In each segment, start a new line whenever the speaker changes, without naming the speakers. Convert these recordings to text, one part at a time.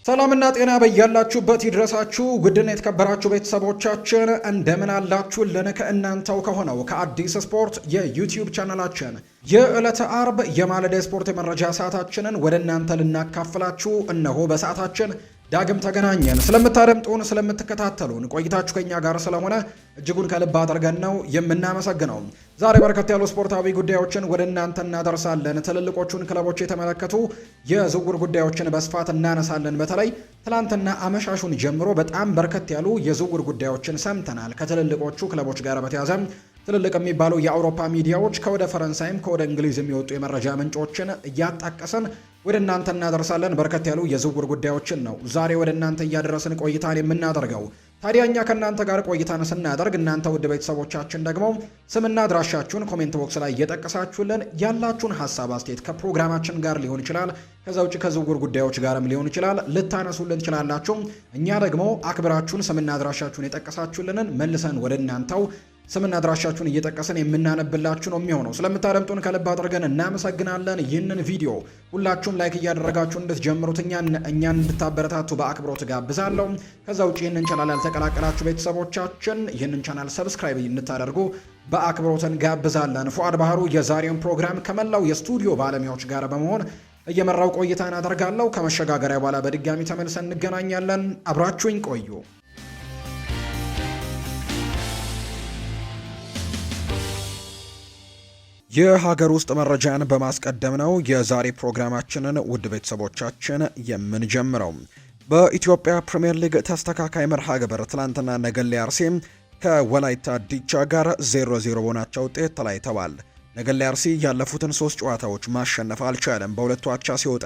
ሰላምና ጤና በያላችሁበት ይድረሳችሁ። ውድና የተከበራችሁ ቤተሰቦቻችን እንደምን አላችሁልን? ከእናንተው ከሆነው ከአዲስ ስፖርት የዩቲዩብ ቻናላችን የዕለተ አርብ የማለዳ ስፖርት የመረጃ ሰዓታችንን ወደ እናንተ ልናካፍላችሁ እነሆ በሰዓታችን ዳግም ተገናኘን። ስለምታደምጡን፣ ስለምትከታተሉን ቆይታችሁ ከኛ ጋር ስለሆነ እጅጉን ከልብ አድርገን ነው የምናመሰግነው። ዛሬ በርከት ያሉ ስፖርታዊ ጉዳዮችን ወደ እናንተ እናደርሳለን። ትልልቆቹን ክለቦች የተመለከቱ የዝውውር ጉዳዮችን በስፋት እናነሳለን። በተለይ ትላንትና አመሻሹን ጀምሮ በጣም በርከት ያሉ የዝውውር ጉዳዮችን ሰምተናል። ከትልልቆቹ ክለቦች ጋር በተያያዘ ትልልቅ የሚባሉ የአውሮፓ ሚዲያዎች ከወደ ፈረንሳይም ከወደ እንግሊዝ የሚወጡ የመረጃ ምንጮችን እያጣቀሰን ወደ እናንተ እናደርሳለን። በርከት ያሉ የዝውውር ጉዳዮችን ነው ዛሬ ወደ እናንተ እያደረስን ቆይታን የምናደርገው። ታዲያ እኛ ከእናንተ ጋር ቆይታን ስናደርግ እናንተ ውድ ቤተሰቦቻችን ደግሞ ስምና አድራሻችሁን ኮሜንት ቦክስ ላይ እየጠቀሳችሁልን ያላችሁን ሀሳብ አስተያየት ከፕሮግራማችን ጋር ሊሆን ይችላል፣ ከዛ ውጭ ከዝውውር ጉዳዮች ጋርም ሊሆን ይችላል ልታነሱልን ትችላላችሁ። እኛ ደግሞ አክብራችሁን ስምና አድራሻችሁን የጠቀሳችሁልንን መልሰን ወደ እናንተው ስምና አድራሻችሁን እየጠቀስን የምናነብላችሁ ነው የሚሆነው። ስለምታደምጡን ከልብ አድርገን እናመሰግናለን። ይህንን ቪዲዮ ሁላችሁም ላይክ እያደረጋችሁ እንድትጀምሩት እኛን እንድታበረታቱ በአክብሮት ጋብዛለሁ። ከዛ ውጭ ይህንን ቻናል ያልተቀላቀላችሁ ቤተሰቦቻችን ይህንን ቻናል ሰብስክራይብ እንድታደርጉ በአክብሮት እንጋብዛለን። ፉአድ ባህሩ የዛሬውን ፕሮግራም ከመላው የስቱዲዮ ባለሙያዎች ጋር በመሆን እየመራው ቆይታን አደርጋለሁ። ከመሸጋገሪያ በኋላ በድጋሚ ተመልሰን እንገናኛለን። አብራችሁኝ ቆዩ። የሀገር ውስጥ መረጃን በማስቀደም ነው የዛሬ ፕሮግራማችንን ውድ ቤተሰቦቻችን የምንጀምረው። በኢትዮጵያ ፕሪምየር ሊግ ተስተካካይ መርሃ ግብር ትላንትና ነገሌ አርሲ ከወላይታ ዲቻ ጋር 0-0 በሆናቸው ውጤት ተለያይተዋል። ነገሌ አርሲ ያለፉትን 3 ጨዋታዎች ማሸነፍ አልቻለም። በሁለቱ አቻ ሲወጣ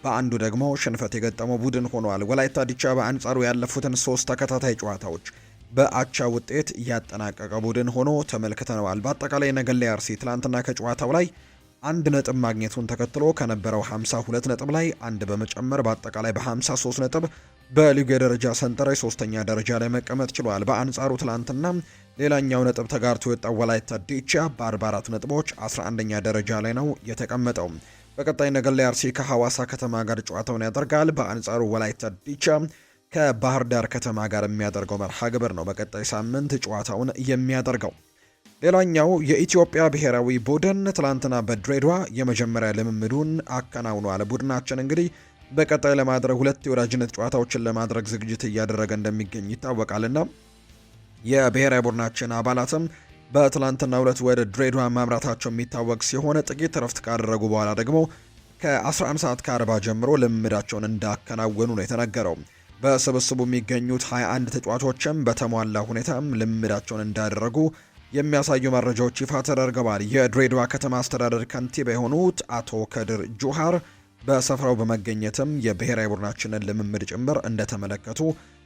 በአንዱ ደግሞ ሽንፈት የገጠመው ቡድን ሆኗል። ወላይታ ዲቻ በአንጻሩ ያለፉትን 3 ተከታታይ ጨዋታዎች በአቻ ውጤት ያጠናቀቀ ቡድን ሆኖ ተመልክተነዋል። በአጠቃላይ ነገሌ አርሲ ትላንትና ከጨዋታው ላይ 1 ነጥብ ማግኘቱን ተከትሎ ከነበረው 52 ነጥብ ላይ 1 በመጨመር በአጠቃላይ በ53 ነጥብ በሊጉ የደረጃ ሰንጠረዥ 3ኛ ደረጃ ላይ መቀመጥ ችሏል። በአንጻሩ ትላንትና ሌላኛው ነጥብ ተጋርቶ የወጣው ወላይታ ዲቻ በ44 ነጥቦች 11ኛ ደረጃ ላይ ነው የተቀመጠው። በቀጣይ ነገሌ አርሲ ከሐዋሳ ከተማ ጋር ጨዋታውን ያደርጋል። በአንጻሩ ወላይታ ዲቻ ከባህር ዳር ከተማ ጋር የሚያደርገው መርሃ ግብር ነው በቀጣይ ሳምንት ጨዋታውን የሚያደርገው። ሌላኛው የኢትዮጵያ ብሔራዊ ቡድን ትላንትና በድሬዳዋ የመጀመሪያ ልምምዱን አከናውኗል። ቡድናችን እንግዲህ በቀጣይ ለማድረግ 2 የወዳጅነት ጨዋታዎችን ለማድረግ ዝግጅት እያደረገ እንደሚገኝ ይታወቃልና የብሔራዊ ቡድናችን አባላትም በትላንትናው ዕለት ወደ ድሬዳዋ ማምራታቸው የሚታወቅ ሲሆን ጥቂት ረፍት ካደረጉ በኋላ ደግሞ ከ11 ሰዓት ከ40 ጀምሮ ልምምዳቸውን እንዳከናወኑ ነው የተነገረው። በስብስቡ የሚገኙት 21 ተጫዋቾችም በተሟላ ሁኔታም ልምምዳቸውን እንዳደረጉ የሚያሳዩ መረጃዎች ይፋ ተደርገዋል። የድሬዳዋ ከተማ አስተዳደር ከንቲባ የሆኑት አቶ ከድር ጁሃር በስፍራው በመገኘትም የብሔራዊ ቡድናችንን ልምምድ ጭምር እንደተመለከቱ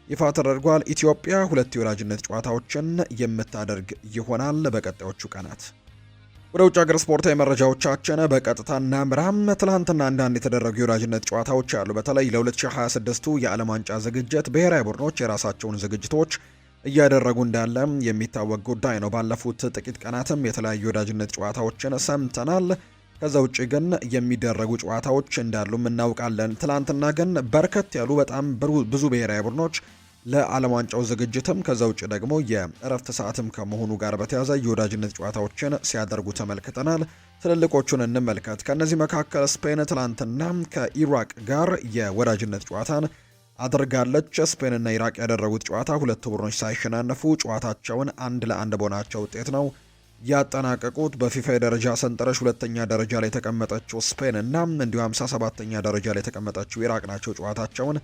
ይፋ ተደርጓል። ኢትዮጵያ 2 የወዳጅነት ጨዋታዎችን የምታደርግ ይሆናል በቀጣዮቹ ቀናት። ወደ ውጭ ሀገር ስፖርታዊ መረጃዎቻችን በቀጥታ እናምራም። ትላንትና አንዳንድ የተደረጉ የወዳጅነት ጨዋታዎች አሉ። በተለይ ለ2026ቱ የዓለም ዋንጫ ዝግጅት ብሔራዊ ቡድኖች የራሳቸውን ዝግጅቶች እያደረጉ እንዳለ የሚታወቅ ጉዳይ ነው። ባለፉት ጥቂት ቀናትም የተለያዩ የወዳጅነት ጨዋታዎችን ሰምተናል። ከዛ ውጭ ግን የሚደረጉ ጨዋታዎች እንዳሉም እናውቃለን። ትላንትና ግን በርከት ያሉ በጣም ብዙ ብሔራዊ ቡድኖች ለዓለም ዋንጫው ዝግጅትም ከዛ ውጭ ደግሞ የእረፍት ሰዓትም ከመሆኑ ጋር በተያያዘ የወዳጅነት ጨዋታዎችን ሲያደርጉ ተመልክተናል። ትልልቆቹን እንመልከት። ከነዚህ መካከል ስፔን ትላንትና ከኢራቅ ጋር የወዳጅነት ጨዋታን አድርጋለች። ስፔንና ኢራቅ ያደረጉት ጨዋታ 2 ቡድኖች ሳይሸናነፉ ጨዋታቸውን 1-1 በሆናቸው ውጤት ነው ያጠናቀቁት። በፊፋ የደረጃ ሰንጠረዥ 2ኛ ደረጃ ላይ የተቀመጠችው ስፔን እና እንዲሁ 57ኛ ደረጃ ላይ የተቀመጠችው ኢራቅ ናቸው ጨዋታቸውን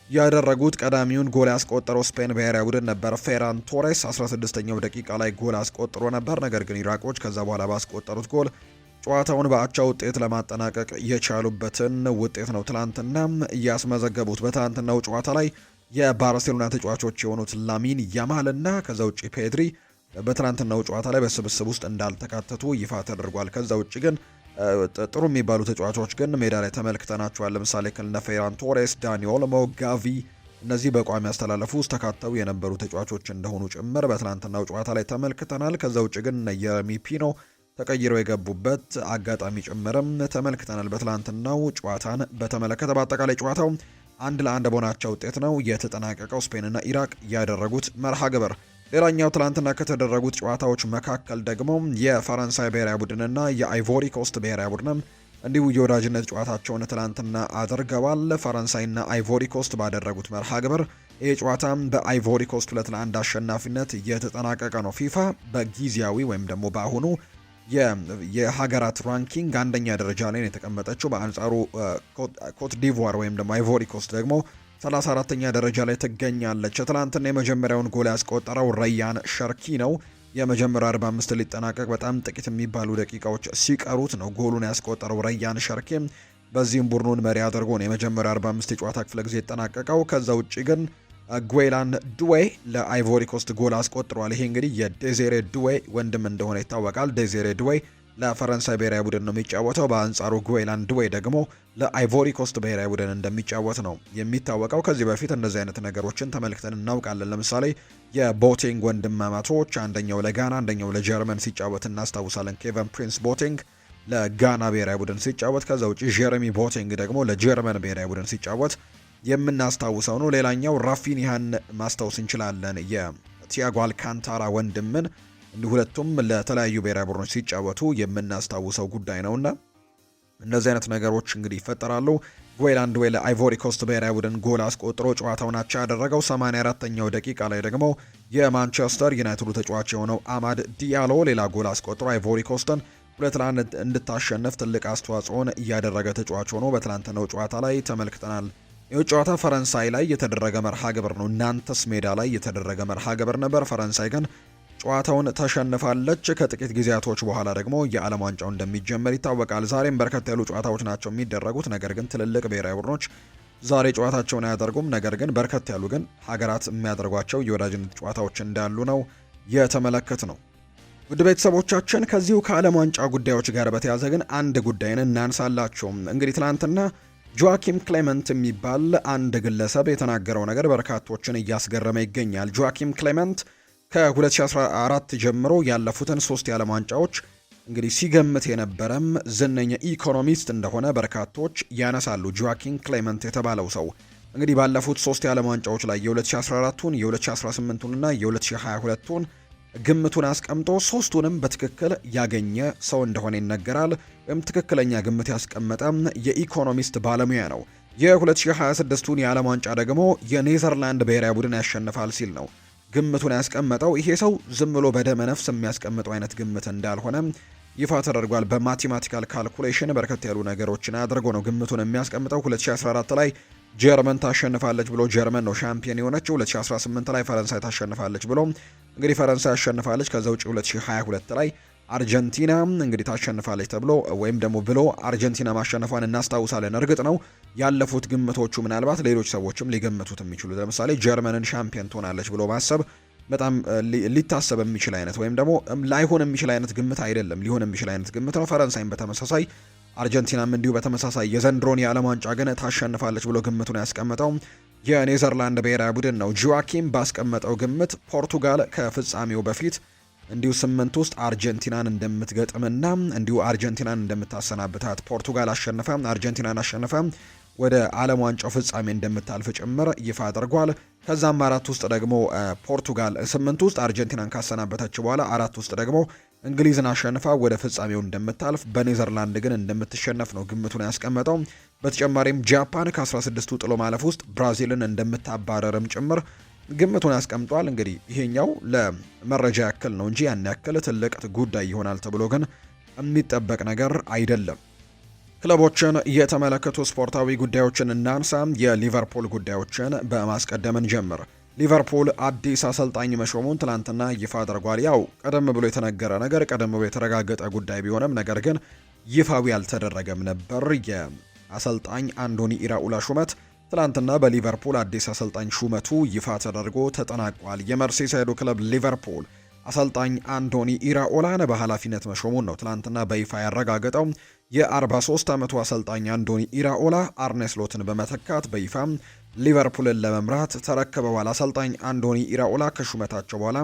ያደረጉት። ቀዳሚውን ጎል ያስቆጠረው ስፔን ብሔራዊ ቡድን ነበር። ፌራን ቶሬስ 16ኛው ደቂቃ ላይ ጎል አስቆጥሮ ነበር። ነገር ግን ኢራቆች ከዛ በኋላ ባስቆጠሩት ጎል ጨዋታውን በአቻ ውጤት ለማጠናቀቅ የቻሉበትን ውጤት ነው ትላንትና እያስመዘገቡት። በትላንትናው ጨዋታ ላይ የባርሴሎና ተጫዋቾች የሆኑት ላሚን ያማል እና ከዛ ውጪ ፔድሪ በትላንትናው ጨዋታ ላይ በስብስብ ውስጥ እንዳልተካተቱ ይፋ ተደርጓል። ከዛ ውጪ ግን ጥሩ የሚባሉ ተጫዋቾች ግን ሜዳ ላይ ተመልክተናቸዋል። ለምሳሌ ከነ ፌራን ቶሬስ፣ ዳኒ ኦልሞ፣ ጋቪ እነዚህ በቋሚ አስተላለፉ ውስጥ ተካተው የነበሩ ተጫዋቾች እንደሆኑ ጭምር በትላንትናው ጨዋታ ላይ ተመልክተናል። ከዛ ውጭ ግን የረሚ ፒኖ ተቀይረው የገቡበት አጋጣሚ ጭምርም ተመልክተናል። በትላንትናው ጨዋታን በተመለከተ በአጠቃላይ ጨዋታው 1-1 በሆናቸው ውጤት ነው የተጠናቀቀው ስፔንና ኢራቅ ያደረጉት መርሃ ግብር። ሌላኛው ትላንትና ከተደረጉት ጨዋታዎች መካከል ደግሞ የፈረንሳይ ብሔራዊ ቡድንና የአይቮሪ ኮስት ብሔራዊ ቡድንም እንዲሁ የወዳጅነት ጨዋታቸውን ትላንትና አድርገዋል። ፈረንሳይና አይቮሪ ኮስት ባደረጉት መርሃ ግብር ይህ ጨዋታም በአይቮሪ ኮስት 2-1 አሸናፊነት የተጠናቀቀ ነው። ፊፋ በጊዜያዊ ወይም ደግሞ በአሁኑ የሀገራት ራንኪንግ አንደኛ ደረጃ ላይ ነው የተቀመጠችው። በአንጻሩ ኮት ዲቮር ወይም ደግሞ አይቮሪ ኮስት ደግሞ 34ኛ ደረጃ ላይ ትገኛለች። ትላንትና የመጀመሪያውን ጎል ያስቆጠረው ረያን ሸርኪ ነው። የመጀመሪያው 45 ሊጠናቀቅ በጣም ጥቂት የሚባሉ ደቂቃዎች ሲቀሩት ነው ጎሉን ያስቆጠረው ረያን ሸርኪ። በዚህም ቡድኑን መሪ አድርጎ ነው የመጀመሪያው 45 የጨዋታ ክፍለ ጊዜ የተጠናቀቀው። ከዛ ውጪ ግን ጉዌላን ዱዌ ለአይቮሪ ኮስት ጎል አስቆጥሯል። ይሄ እንግዲህ የዴዜሬ ዱዌ ወንድም እንደሆነ ይታወቃል። ዴዜሬ ዱዌ ለፈረንሳይ ብሔራዊ ቡድን ነው የሚጫወተው። በአንጻሩ ጉዌላን ዱዌ ደግሞ ለአይቮሪ ኮስት ብሔራዊ ቡድን እንደሚጫወት ነው የሚታወቀው። ከዚህ በፊት እንደዚህ አይነት ነገሮችን ተመልክተን እናውቃለን። ለምሳሌ የቦቲንግ ወንድማማቾች አንደኛው ለጋና አንደኛው ለጀርመን ሲጫወት እናስታውሳለን። ኬቨን ፕሪንስ ቦቲንግ ለጋና ብሔራዊ ቡድን ሲጫወት፣ ከዛ ውጪ ጀረሚ ቦቲንግ ደግሞ ለጀርመን ብሔራዊ ቡድን ሲጫወት የምናስታውሰው ነው። ሌላኛው ራፊኒሃን ማስታወስ እንችላለን። የቲያጎ አልካንታራ ወንድምን እንዲህ ሁለቱም ለተለያዩ ብሔራዊ ቡድኖች ሲጫወቱ የምናስታውሰው ጉዳይ ነውና እነዚህ አይነት ነገሮች እንግዲህ ይፈጠራሉ። ጉዌላን ዱዌ ለአይቮሪ ኮስት ብሔራዊ ቡድን ጎል አስቆጥሮ ጨዋታውን አቻ ያደረገው 84ኛው ደቂቃ ላይ ደግሞ የማንቸስተር ዩናይትዱ ተጫዋች የሆነው አማድ ዲያሎ ሌላ ጎል አስቆጥሮ አይቮሪ ኮስትን 2-1 እንድታሸንፍ ትልቅ አስተዋጽኦን እያደረገ ተጫዋች ሆኖ በትላንትናው ጨዋታ ላይ ተመልክተናል። ይህ ጨዋታ ፈረንሳይ ላይ የተደረገ መርሃ ግብር ነው። ናንተስ ሜዳ ላይ የተደረገ መርሃ ግብር ነበር። ፈረንሳይ ግን ጨዋታውን ተሸንፋለች። ከጥቂት ጊዜያቶች በኋላ ደግሞ የዓለም ዋንጫው እንደሚጀመር ይታወቃል። ዛሬም በርከት ያሉ ጨዋታዎች ናቸው የሚደረጉት። ነገር ግን ትልልቅ ብሔራዊ ቡድኖች ዛሬ ጨዋታቸውን አያደርጉም። ነገር ግን በርከት ያሉ ግን ሀገራት የሚያደርጓቸው የወዳጅነት ጨዋታዎች እንዳሉ ነው የተመለከት ነው። ውድ ቤተሰቦቻችን ከዚሁ ከዓለም ዋንጫ ጉዳዮች ጋር በተያያዘ ግን አንድ ጉዳይን እናንሳላቸው። እንግዲህ ትናንትና ጆዋኪም ክሌመንት የሚባል አንድ ግለሰብ የተናገረው ነገር በርካቶችን እያስገረመ ይገኛል። ጆዋኪም ክሌመንት ከ2014 ጀምሮ ያለፉትን 3 የዓለም ዋንጫዎች እንግዲህ ሲገምት የነበረም ዝነኛ ኢኮኖሚስት እንደሆነ በርካቶች ያነሳሉ። ጆዋኪም ክሌመንት የተባለው ሰው እንግዲህ ባለፉት 3 የዓለም ዋንጫዎች ላይ የ2014ቱን፣ የ2018ቱን እና የ2022ቱን ግምቱን አስቀምጦ 3ቱንም በትክክል ያገኘ ሰው እንደሆነ ይነገራል። ወይም ትክክለኛ ግምት ያስቀመጠ የኢኮኖሚስት ባለሙያ ነው። የ2026ቱን የዓለም ዋንጫ ደግሞ የኔዘርላንድ ብሔራዊ ቡድን ያሸንፋል ሲል ነው ግምቱን ያስቀመጠው። ይሄ ሰው ዝም ብሎ በደመ ነፍስ የሚያስቀምጠው አይነት ግምት እንዳልሆነ ይፋ ተደርጓል። በማቴማቲካል ካልኩሌሽን በርከት ያሉ ነገሮችን አድርጎ ነው ግምቱን የሚያስቀምጠው። 2014 ላይ ጀርመን ታሸንፋለች ብሎ ጀርመን ነው ሻምፒዮን የሆነችው። 2018 ላይ ፈረንሳይ ታሸንፋለች ብሎ እንግዲህ ፈረንሳይ አሸንፋለች። ከዛ ውጪ 2022 ላይ አርጀንቲና እንግዲህ ታሸንፋለች ተብሎ ወይም ደግሞ ብሎ አርጀንቲና ማሸነፏን እናስታውሳለን። እርግጥ ነው ያለፉት ግምቶቹ ምናልባት ሌሎች ሰዎችም ሊገምቱት የሚችሉ ለምሳሌ ጀርመንን ሻምፒዮን ትሆናለች ብሎ ማሰብ በጣም ሊታሰብ የሚችል አይነት ወይም ደግሞ ላይሆን የሚችል አይነት ግምት አይደለም፣ ሊሆን የሚችል አይነት ግምት ነው። ፈረንሳይም በተመሳሳይ አርጀንቲናም እንዲሁ በተመሳሳይ የዘንድሮን የዓለም ዋንጫ ግን ታሸንፋለች ብሎ ግምቱን ያስቀመጠው የኔዘርላንድ ብሔራዊ ቡድን ነው። ጆዋኪም ባስቀመጠው ግምት ፖርቱጋል ከፍጻሜው በፊት እንዲሁ 8 ውስጥ አርጀንቲናን እንደምትገጥምና እንዲሁ አርጀንቲናን እንደምታሰናብታት ፖርቱጋል አሸንፋ አርጀንቲናን አሸንፋ ወደ ዓለም ዋንጫው ፍጻሜ እንደምታልፍ ጭምር ይፋ አድርጓል። ከዛም 4 ውስጥ ደግሞ ፖርቱጋል 8 ውስጥ አርጀንቲናን ካሰናበተች በኋላ 4 ውስጥ ደግሞ እንግሊዝን አሸንፋ ወደ ፍጻሜው እንደምታልፍ፣ በኔዘርላንድ ግን እንደምትሸነፍ ነው ግምቱን ያስቀመጠው። በተጨማሪም ጃፓን ከ16ቱ ጥሎ ማለፍ ውስጥ ብራዚልን እንደምታባረርም ጭምር ግምቱን ያስቀምጧል። እንግዲህ ይሄኛው ለመረጃ ያክል ነው እንጂ ያን ያክል ትልቅ ጉዳይ ይሆናል ተብሎ ግን የሚጠበቅ ነገር አይደለም። ክለቦችን የተመለከቱ ስፖርታዊ ጉዳዮችን እናንሳ። የሊቨርፑል ጉዳዮችን በማስቀደምን ጀምር። ሊቨርፑል አዲስ አሰልጣኝ መሾሙን ትላንትና ይፋ አድርጓል። ያው ቀደም ብሎ የተነገረ ነገር ቀደም ብሎ የተረጋገጠ ጉዳይ ቢሆንም ነገር ግን ይፋዊ አልተደረገም ነበር። የአሰልጣኝ አንዶኒ ኢራኡላ ሹመት ትላንትና በሊቨርፑል አዲስ አሰልጣኝ ሹመቱ ይፋ ተደርጎ ተጠናቋል። የመርሲሳይዱ ክለብ ሊቨርፑል አሰልጣኝ አንዶኒ ኢራኦላን በኃላፊነት መሾሙን ነው ትላንትና በይፋ ያረጋገጠው። የ43 ዓመቱ አሰልጣኝ አንዶኒ ኢራኦላ አርኔ ስሎትን በመተካት በይፋ ሊቨርፑልን ለመምራት ተረክበዋል። አሰልጣኝ አንዶኒ ኢራኦላ ከሹመታቸው በኋላ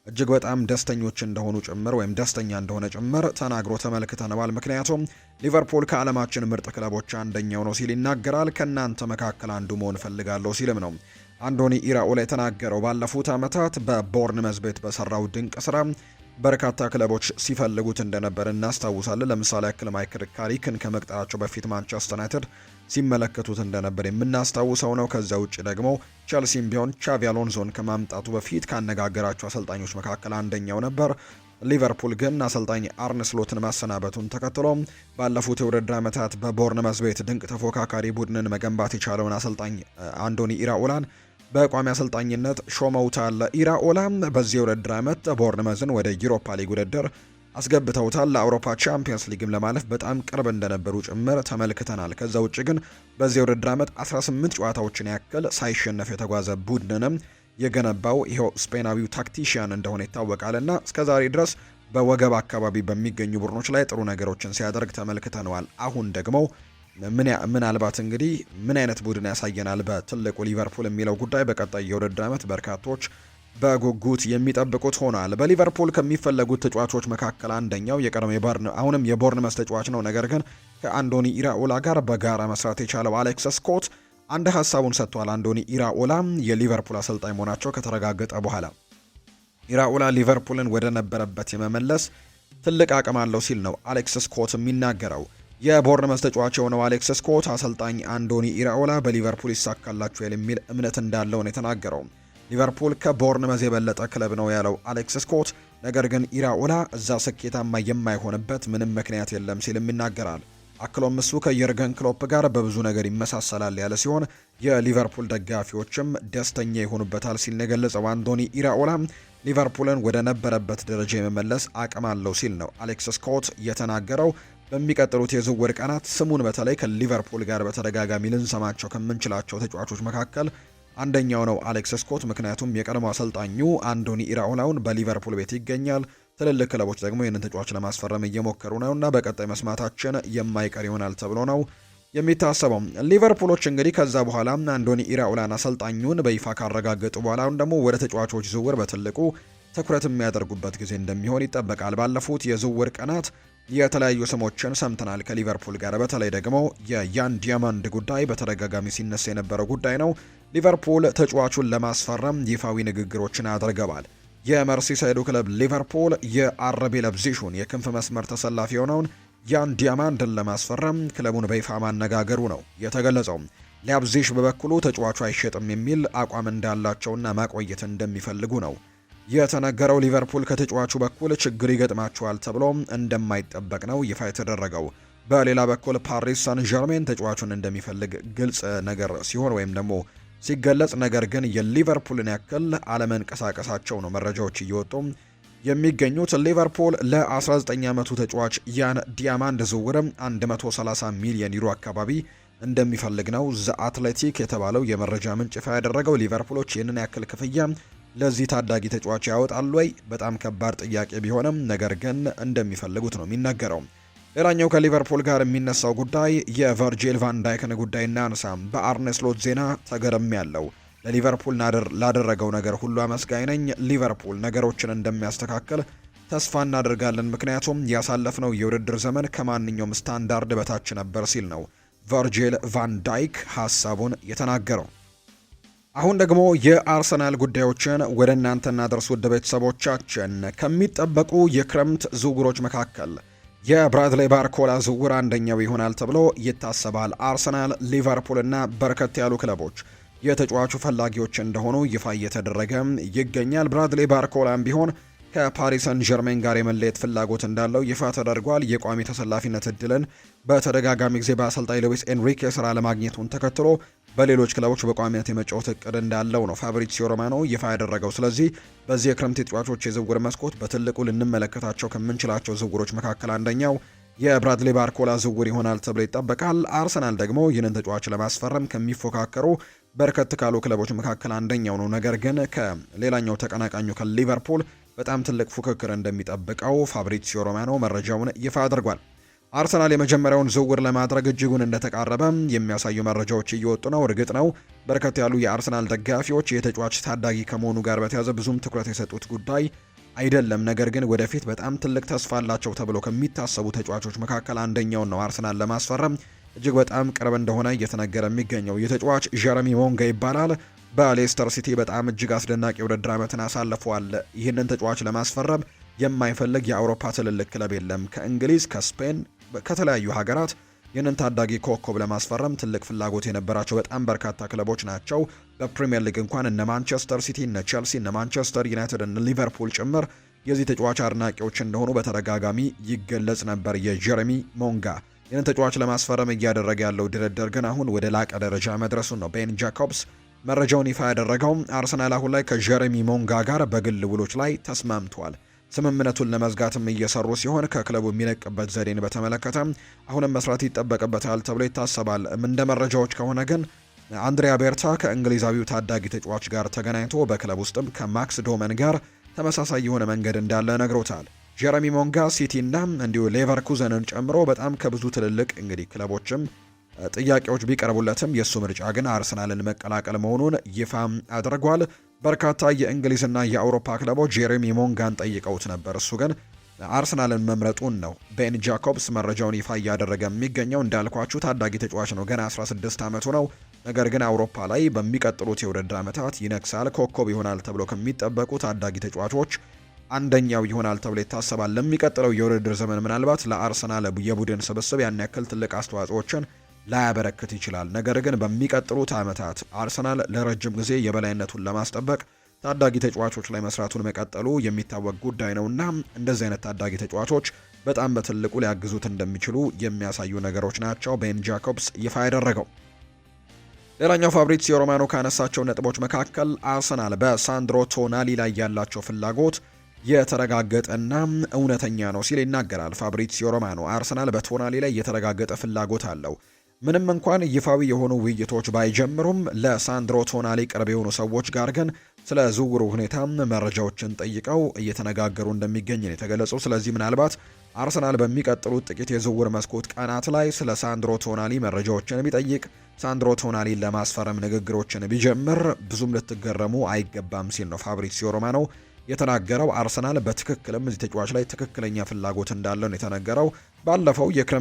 እጅግ በጣም ደስተኞች እንደሆኑ ጭምር ወይም ደስተኛ እንደሆነ ጭምር ተናግሮ ተመልክተነዋል። ምክንያቱም ሊቨርፑል ከዓለማችን ምርጥ ክለቦች አንደኛው ነው ሲል ይናገራል። ከእናንተ መካከል አንዱ መሆን ፈልጋለሁ ሲልም ነው አንዶኒ ኢራኦላ የተናገረው። ባለፉት ዓመታት በቦርንመዝ ቤት በሰራው ድንቅ ስራ በርካታ ክለቦች ሲፈልጉት እንደነበር እናስታውሳለን። ለምሳሌ ያክል ማይክል ካሪክን ከመቅጠራቸው በፊት ማንቸስተር ዩናይትድ ሲመለከቱት እንደነበር የምናስታውሰው ነው። ከዛ ውጭ ደግሞ ቸልሲም ቢሆን ቻቪ አሎንሶን ከማምጣቱ በፊት ካነጋገራቸው አሰልጣኞች መካከል አንደኛው ነበር። ሊቨርፑል ግን አሰልጣኝ አርነ ስሎትን ማሰናበቱን ተከትሎ ባለፉት የውድድር ዓመታት በቦርንመዝ ቤት ድንቅ ተፎካካሪ ቡድንን መገንባት የቻለውን አሰልጣኝ አንዶኒ ኢራኦላን በቋሚ አሰልጣኝነት ሾመውታል። ኢራኦላ በዚህ የውድድር ዓመት ቦርንመዝን ወደ ዩሮፓ ሊግ ውድድር አስገብተውታል። ለአውሮፓ ቻምፒየንስ ሊግም ለማለፍ በጣም ቅርብ እንደነበሩ ጭምር ተመልክተናል። ከዛ ውጭ ግን በዚህ የውድድር ዓመት 18 ጨዋታዎችን ያክል ሳይሸነፍ የተጓዘ ቡድንንም የገነባው ይኸው ስፔናዊው ታክቲሽያን እንደሆነ ይታወቃልና እስከዛሬ ድረስ በወገብ አካባቢ በሚገኙ ቡድኖች ላይ ጥሩ ነገሮችን ሲያደርግ ተመልክተነዋል። አሁን ደግሞ ምናልባት እንግዲህ ምን አይነት ቡድን ያሳየናል በትልቁ ሊቨርፑል የሚለው ጉዳይ በቀጣይ የውድድር ዓመት በርካቶች በጉጉት የሚጠብቁት ሆኗል። በሊቨርፑል ከሚፈለጉት ተጫዋቾች መካከል አንደኛው የቀድሞ አሁንም የቦርንመዝ ተጫዋች ነው። ነገር ግን ከአንዶኒ ኢራኦላ ጋር በጋራ መስራት የቻለው አሌክስ ስኮት አንድ ሀሳቡን ሰጥቷል። አንዶኒ ኢራኦላ የሊቨርፑል አሰልጣኝ መሆናቸው ከተረጋገጠ በኋላ ኢራኦላ ሊቨርፑልን ወደ ነበረበት የመመለስ ትልቅ አቅም አለው ሲል ነው አሌክስ ስኮት የሚናገረው። የቦርንመዝ ተጫዋች የሆነው አሌክስ ስኮት አሰልጣኝ አንዶኒ ኢራኦላ በሊቨርፑል ይሳካላቸዋል የሚል እምነት እንዳለው ነው የተናገረው። ሊቨርፑል ከቦርንመዝ የበለጠ ክለብ ነው ያለው አሌክስ ስኮት፣ ነገር ግን ኢራኦላ እዛ ስኬታማ የማይሆንበት ምንም ምክንያት የለም ሲልም ይናገራል። አክሎም እሱ ከየርገን ክሎፕ ጋር በብዙ ነገር ይመሳሰላል ያለ ሲሆን የሊቨርፑል ደጋፊዎችም ደስተኛ ይሆኑበታል ሲል ነው የገለጸው። አንዶኒ ኢራኦላ ሊቨርፑልን ወደ ነበረበት ደረጃ የመመለስ አቅም አለው ሲል ነው አሌክስ ስኮት የተናገረው። በሚቀጥሉት የዝውውር ቀናት ስሙን በተለይ ከሊቨርፑል ጋር በተደጋጋሚ ልንሰማቸው ከምንችላቸው ተጫዋቾች መካከል አንደኛው ነው አሌክስ ስኮት። ምክንያቱም የቀድሞ አሰልጣኙ አንዶኒ ኢራኦላውን በሊቨርፑል ቤት ይገኛል። ትልልቅ ክለቦች ደግሞ ይህንን ተጫዋች ለማስፈረም እየሞከሩ ነው እና በቀጣይ መስማታችን የማይቀር ይሆናል ተብሎ ነው የሚታሰበው። ሊቨርፑሎች እንግዲህ ከዛ በኋላ አንዶኒ ኢራኦላን አሰልጣኙን በይፋ ካረጋገጡ በኋላ አሁን ደግሞ ወደ ተጫዋቾች ዝውውር በትልቁ ትኩረት የሚያደርጉበት ጊዜ እንደሚሆን ይጠበቃል። ባለፉት የዝውውር ቀናት የተለያዩ ስሞችን ሰምተናል ከሊቨርፑል ጋር። በተለይ ደግሞ የያን ዲያማንድ ጉዳይ በተደጋጋሚ ሲነሳ የነበረው ጉዳይ ነው። ሊቨርፑል ተጫዋቹን ለማስፈረም ይፋዊ ንግግሮችን አድርገዋል። የመርሲሳይዱ ክለብ ሊቨርፑል የአረቤ ለብዚሹን የክንፍ መስመር ተሰላፊ የሆነውን ያን ዲያማንድን ለማስፈረም ክለቡን በይፋ ማነጋገሩ ነው የተገለጸው። ሊያብዚሽ በበኩሉ ተጫዋቹ አይሸጥም የሚል አቋም እንዳላቸውና ማቆየት እንደሚፈልጉ ነው የተነገረው። ሊቨርፑል ከተጫዋቹ በኩል ችግር ይገጥማቸዋል ተብሎ እንደማይጠበቅ ነው ይፋ የተደረገው። በሌላ በኩል ፓሪስ ሳን ዠርሜን ተጫዋቹን እንደሚፈልግ ግልጽ ነገር ሲሆን ወይም ደግሞ ሲገለጽ፣ ነገር ግን የሊቨርፑልን ያክል አለመንቀሳቀሳቸው ነው መረጃዎች እየወጡ የሚገኙት። ሊቨርፑል ለ19 ዓመቱ ተጫዋች ያን ዲያማንድ ዝውውርም 130 ሚሊዮን ዩሮ አካባቢ እንደሚፈልግ ነው ዘ አትሌቲክ የተባለው የመረጃ ምንጭ ይፋ ያደረገው። ሊቨርፑሎች ይህንን ያክል ክፍያ ለዚህ ታዳጊ ተጫዋች ያወጣሉ ወይ? በጣም ከባድ ጥያቄ ቢሆንም ነገር ግን እንደሚፈልጉት ነው የሚነገረው። ሌላኛው ከሊቨርፑል ጋር የሚነሳው ጉዳይ የቨርጂል ቫን ዳይክን ጉዳይ እናንሳ። በአርነ ስሎት ዜና ተገርም ያለው ለሊቨርፑል ላደረገው ነገር ሁሉ አመስጋኝ ነኝ። ሊቨርፑል ነገሮችን እንደሚያስተካክል ተስፋ እናደርጋለን፣ ምክንያቱም ያሳለፍነው የውድድር ዘመን ከማንኛውም ስታንዳርድ በታች ነበር ሲል ነው ቨርጂል ቫን ዳይክ ሀሳቡን የተናገረው። አሁን ደግሞ የአርሰናል ጉዳዮችን ወደ እናንተ እናደርስ ውድ ቤተሰቦቻችን። ከሚጠበቁ የክረምት ዝውውሮች መካከል የብራድሌይ ባርኮላ ዝውውር አንደኛው ይሆናል ተብሎ ይታሰባል። አርሰናል፣ ሊቨርፑል እና በርከት ያሉ ክለቦች የተጫዋቹ ፈላጊዎች እንደሆኑ ይፋ እየተደረገ ይገኛል። ብራድሌይ ባርኮላም ቢሆን ከፓሪስ ሰን ዠርሜን ጋር የመለየት ፍላጎት እንዳለው ይፋ ተደርጓል። የቋሚ ተሰላፊነት እድልን በተደጋጋሚ ጊዜ በአሰልጣኝ ሉዊስ ኤንሪኬ ስራ ለማግኘቱን ተከትሎ በሌሎች ክለቦች በቋሚነት የመጫወት እቅድ እንዳለው ነው ፋብሪዚዮ ሮማኖ ይፋ ያደረገው። ስለዚህ በዚህ የክረምት ተጫዋቾች የዝውውር መስኮት በትልቁ ልንመለከታቸው ከምንችላቸው ዝውውሮች መካከል አንደኛው የብራድሌይ ባርኮላ ዝውውር ይሆናል ተብሎ ይጠበቃል። አርሰናል ደግሞ ይህንን ተጫዋች ለማስፈረም ከሚፎካከሩ በርከት ካሉ ክለቦች መካከል አንደኛው ነው። ነገር ግን ከሌላኛው ተቀናቃኙ ከሊቨርፑል በጣም ትልቅ ፉክክር እንደሚጠብቀው ፋብሪዚዮ ሮማኖ መረጃውን ይፋ አድርጓል። አርሰናል የመጀመሪያውን ዝውውር ለማድረግ እጅጉን እንደተቃረበ የሚያሳዩ መረጃዎች እየወጡ ነው። እርግጥ ነው በርከት ያሉ የአርሰናል ደጋፊዎች የተጫዋች ታዳጊ ከመሆኑ ጋር በተያያዘ ብዙም ትኩረት የሰጡት ጉዳይ አይደለም። ነገር ግን ወደፊት በጣም ትልቅ ተስፋ አላቸው ተብሎ ከሚታሰቡ ተጫዋቾች መካከል አንደኛው ነው አርሰናል ለማስፈረም እጅግ በጣም ቅርብ እንደሆነ እየተነገረ የሚገኘው። የተጫዋች ጀረሚ ሞንጋ ይባላል። በሌስተር ሲቲ በጣም እጅግ አስደናቂ ውድድር ዓመትን አሳልፈዋል። ይህንን ተጫዋች ለማስፈረም የማይፈልግ የአውሮፓ ትልልቅ ክለብ የለም። ከእንግሊዝ፣ ከስፔን፣ ከተለያዩ ሀገራት ይህንን ታዳጊ ኮከብ ለማስፈረም ትልቅ ፍላጎት የነበራቸው በጣም በርካታ ክለቦች ናቸው። በፕሪሚየር ሊግ እንኳን እነ ማንቸስተር ሲቲ፣ እነ ቼልሲ፣ እነ ማንቸስተር ዩናይትድ፣ እነ ሊቨርፑል ጭምር የዚህ ተጫዋች አድናቂዎች እንደሆኑ በተደጋጋሚ ይገለጽ ነበር። የጀረሚ ሞንጋ ይህንን ተጫዋች ለማስፈረም እያደረገ ያለው ድርድር ግን አሁን ወደ ላቀ ደረጃ መድረሱን ነው ቤን ጃኮብስ መረጃውን ይፋ ያደረገው። አርሰናል አሁን ላይ ከጀረሚ ሞንጋ ጋር በግል ውሎች ላይ ተስማምቷል። ስምምነቱን ለመዝጋትም እየሰሩ ሲሆን ከክለቡ የሚለቅበት ዘዴን በተመለከተ አሁንም መስራት ይጠበቅበታል ተብሎ ይታሰባል። እንደ መረጃዎች ከሆነ ግን አንድሪያ ቤርታ ከእንግሊዛዊው ታዳጊ ተጫዋች ጋር ተገናኝቶ በክለብ ውስጥም ከማክስ ዶመን ጋር ተመሳሳይ የሆነ መንገድ እንዳለ ነግሮታል። ጀረሚ ሞንጋ ሲቲና እንዲሁ ሌቨርኩዘንን ጨምሮ በጣም ከብዙ ትልልቅ እንግዲህ ክለቦችም ጥያቄዎች ቢቀርቡለትም የእሱ ምርጫ ግን አርሰናልን መቀላቀል መሆኑን ይፋ አድርጓል። በርካታ የእንግሊዝና የአውሮፓ ክለቦች ጀረሚ ሞንጋን ጠይቀውት ነበር። እሱ ግን አርሰናልን መምረጡን ነው ቤን ጃኮብስ መረጃውን ይፋ እያደረገ የሚገኘው። እንዳልኳችሁ ታዳጊ ተጫዋች ነው፣ ገና 16 ዓመቱ ነው። ነገር ግን አውሮፓ ላይ በሚቀጥሉት የውድድር ዓመታት ይነክሳል፣ ኮከብ ይሆናል ተብሎ ከሚጠበቁ ታዳጊ ተጫዋቾች አንደኛው ይሆናል ተብሎ ይታሰባል። ለሚቀጥለው የውድድር ዘመን ምናልባት ለአርሰናል የቡድን ስብስብ ያን ያክል ትልቅ አስተዋጽኦችን ላያበረክት ይችላል። ነገር ግን በሚቀጥሉት ዓመታት አርሰናል ለረጅም ጊዜ የበላይነቱን ለማስጠበቅ ታዳጊ ተጫዋቾች ላይ መስራቱን መቀጠሉ የሚታወቅ ጉዳይ ነውና እንደዚህ አይነት ታዳጊ ተጫዋቾች በጣም በትልቁ ሊያግዙት እንደሚችሉ የሚያሳዩ ነገሮች ናቸው ቤን ጃኮብስ ይፋ ያደረገው። ሌላኛው ፋብሪዚዮ ሮማኖ ካነሳቸው ነጥቦች መካከል አርሰናል በሳንድሮ ቶናሊ ላይ ያላቸው ፍላጎት የተረጋገጠና እውነተኛ ነው ሲል ይናገራል። ፋብሪዚዮ ሮማኖ አርሰናል በቶናሊ ላይ የተረጋገጠ ፍላጎት አለው። ምንም እንኳን ይፋዊ የሆኑ ውይይቶች ባይጀምሩም ለሳንድሮ ቶናሊ ቅርብ የሆኑ ሰዎች ጋር ግን ስለ ዝውውሩ ሁኔታ መረጃዎችን ጠይቀው እየተነጋገሩ እንደሚገኝ ነው የተገለጸው። ስለዚህ ምናልባት አርሰናል በሚቀጥሉት ጥቂት የዝውውር መስኮት ቀናት ላይ ስለ ሳንድሮ ቶናሊ መረጃዎችን ቢጠይቅ፣ ሳንድሮ ቶናሊን ለማስፈረም ንግግሮችን ቢጀምር ብዙም ልትገረሙ አይገባም ሲል ነው ፋብሪዚዮ ሮማኖ የተናገረው። አርሰናል በትክክልም እዚህ ተጫዋች ላይ ትክክለኛ ፍላጎት እንዳለው ነው የተነገረው። ባለፈው የጥር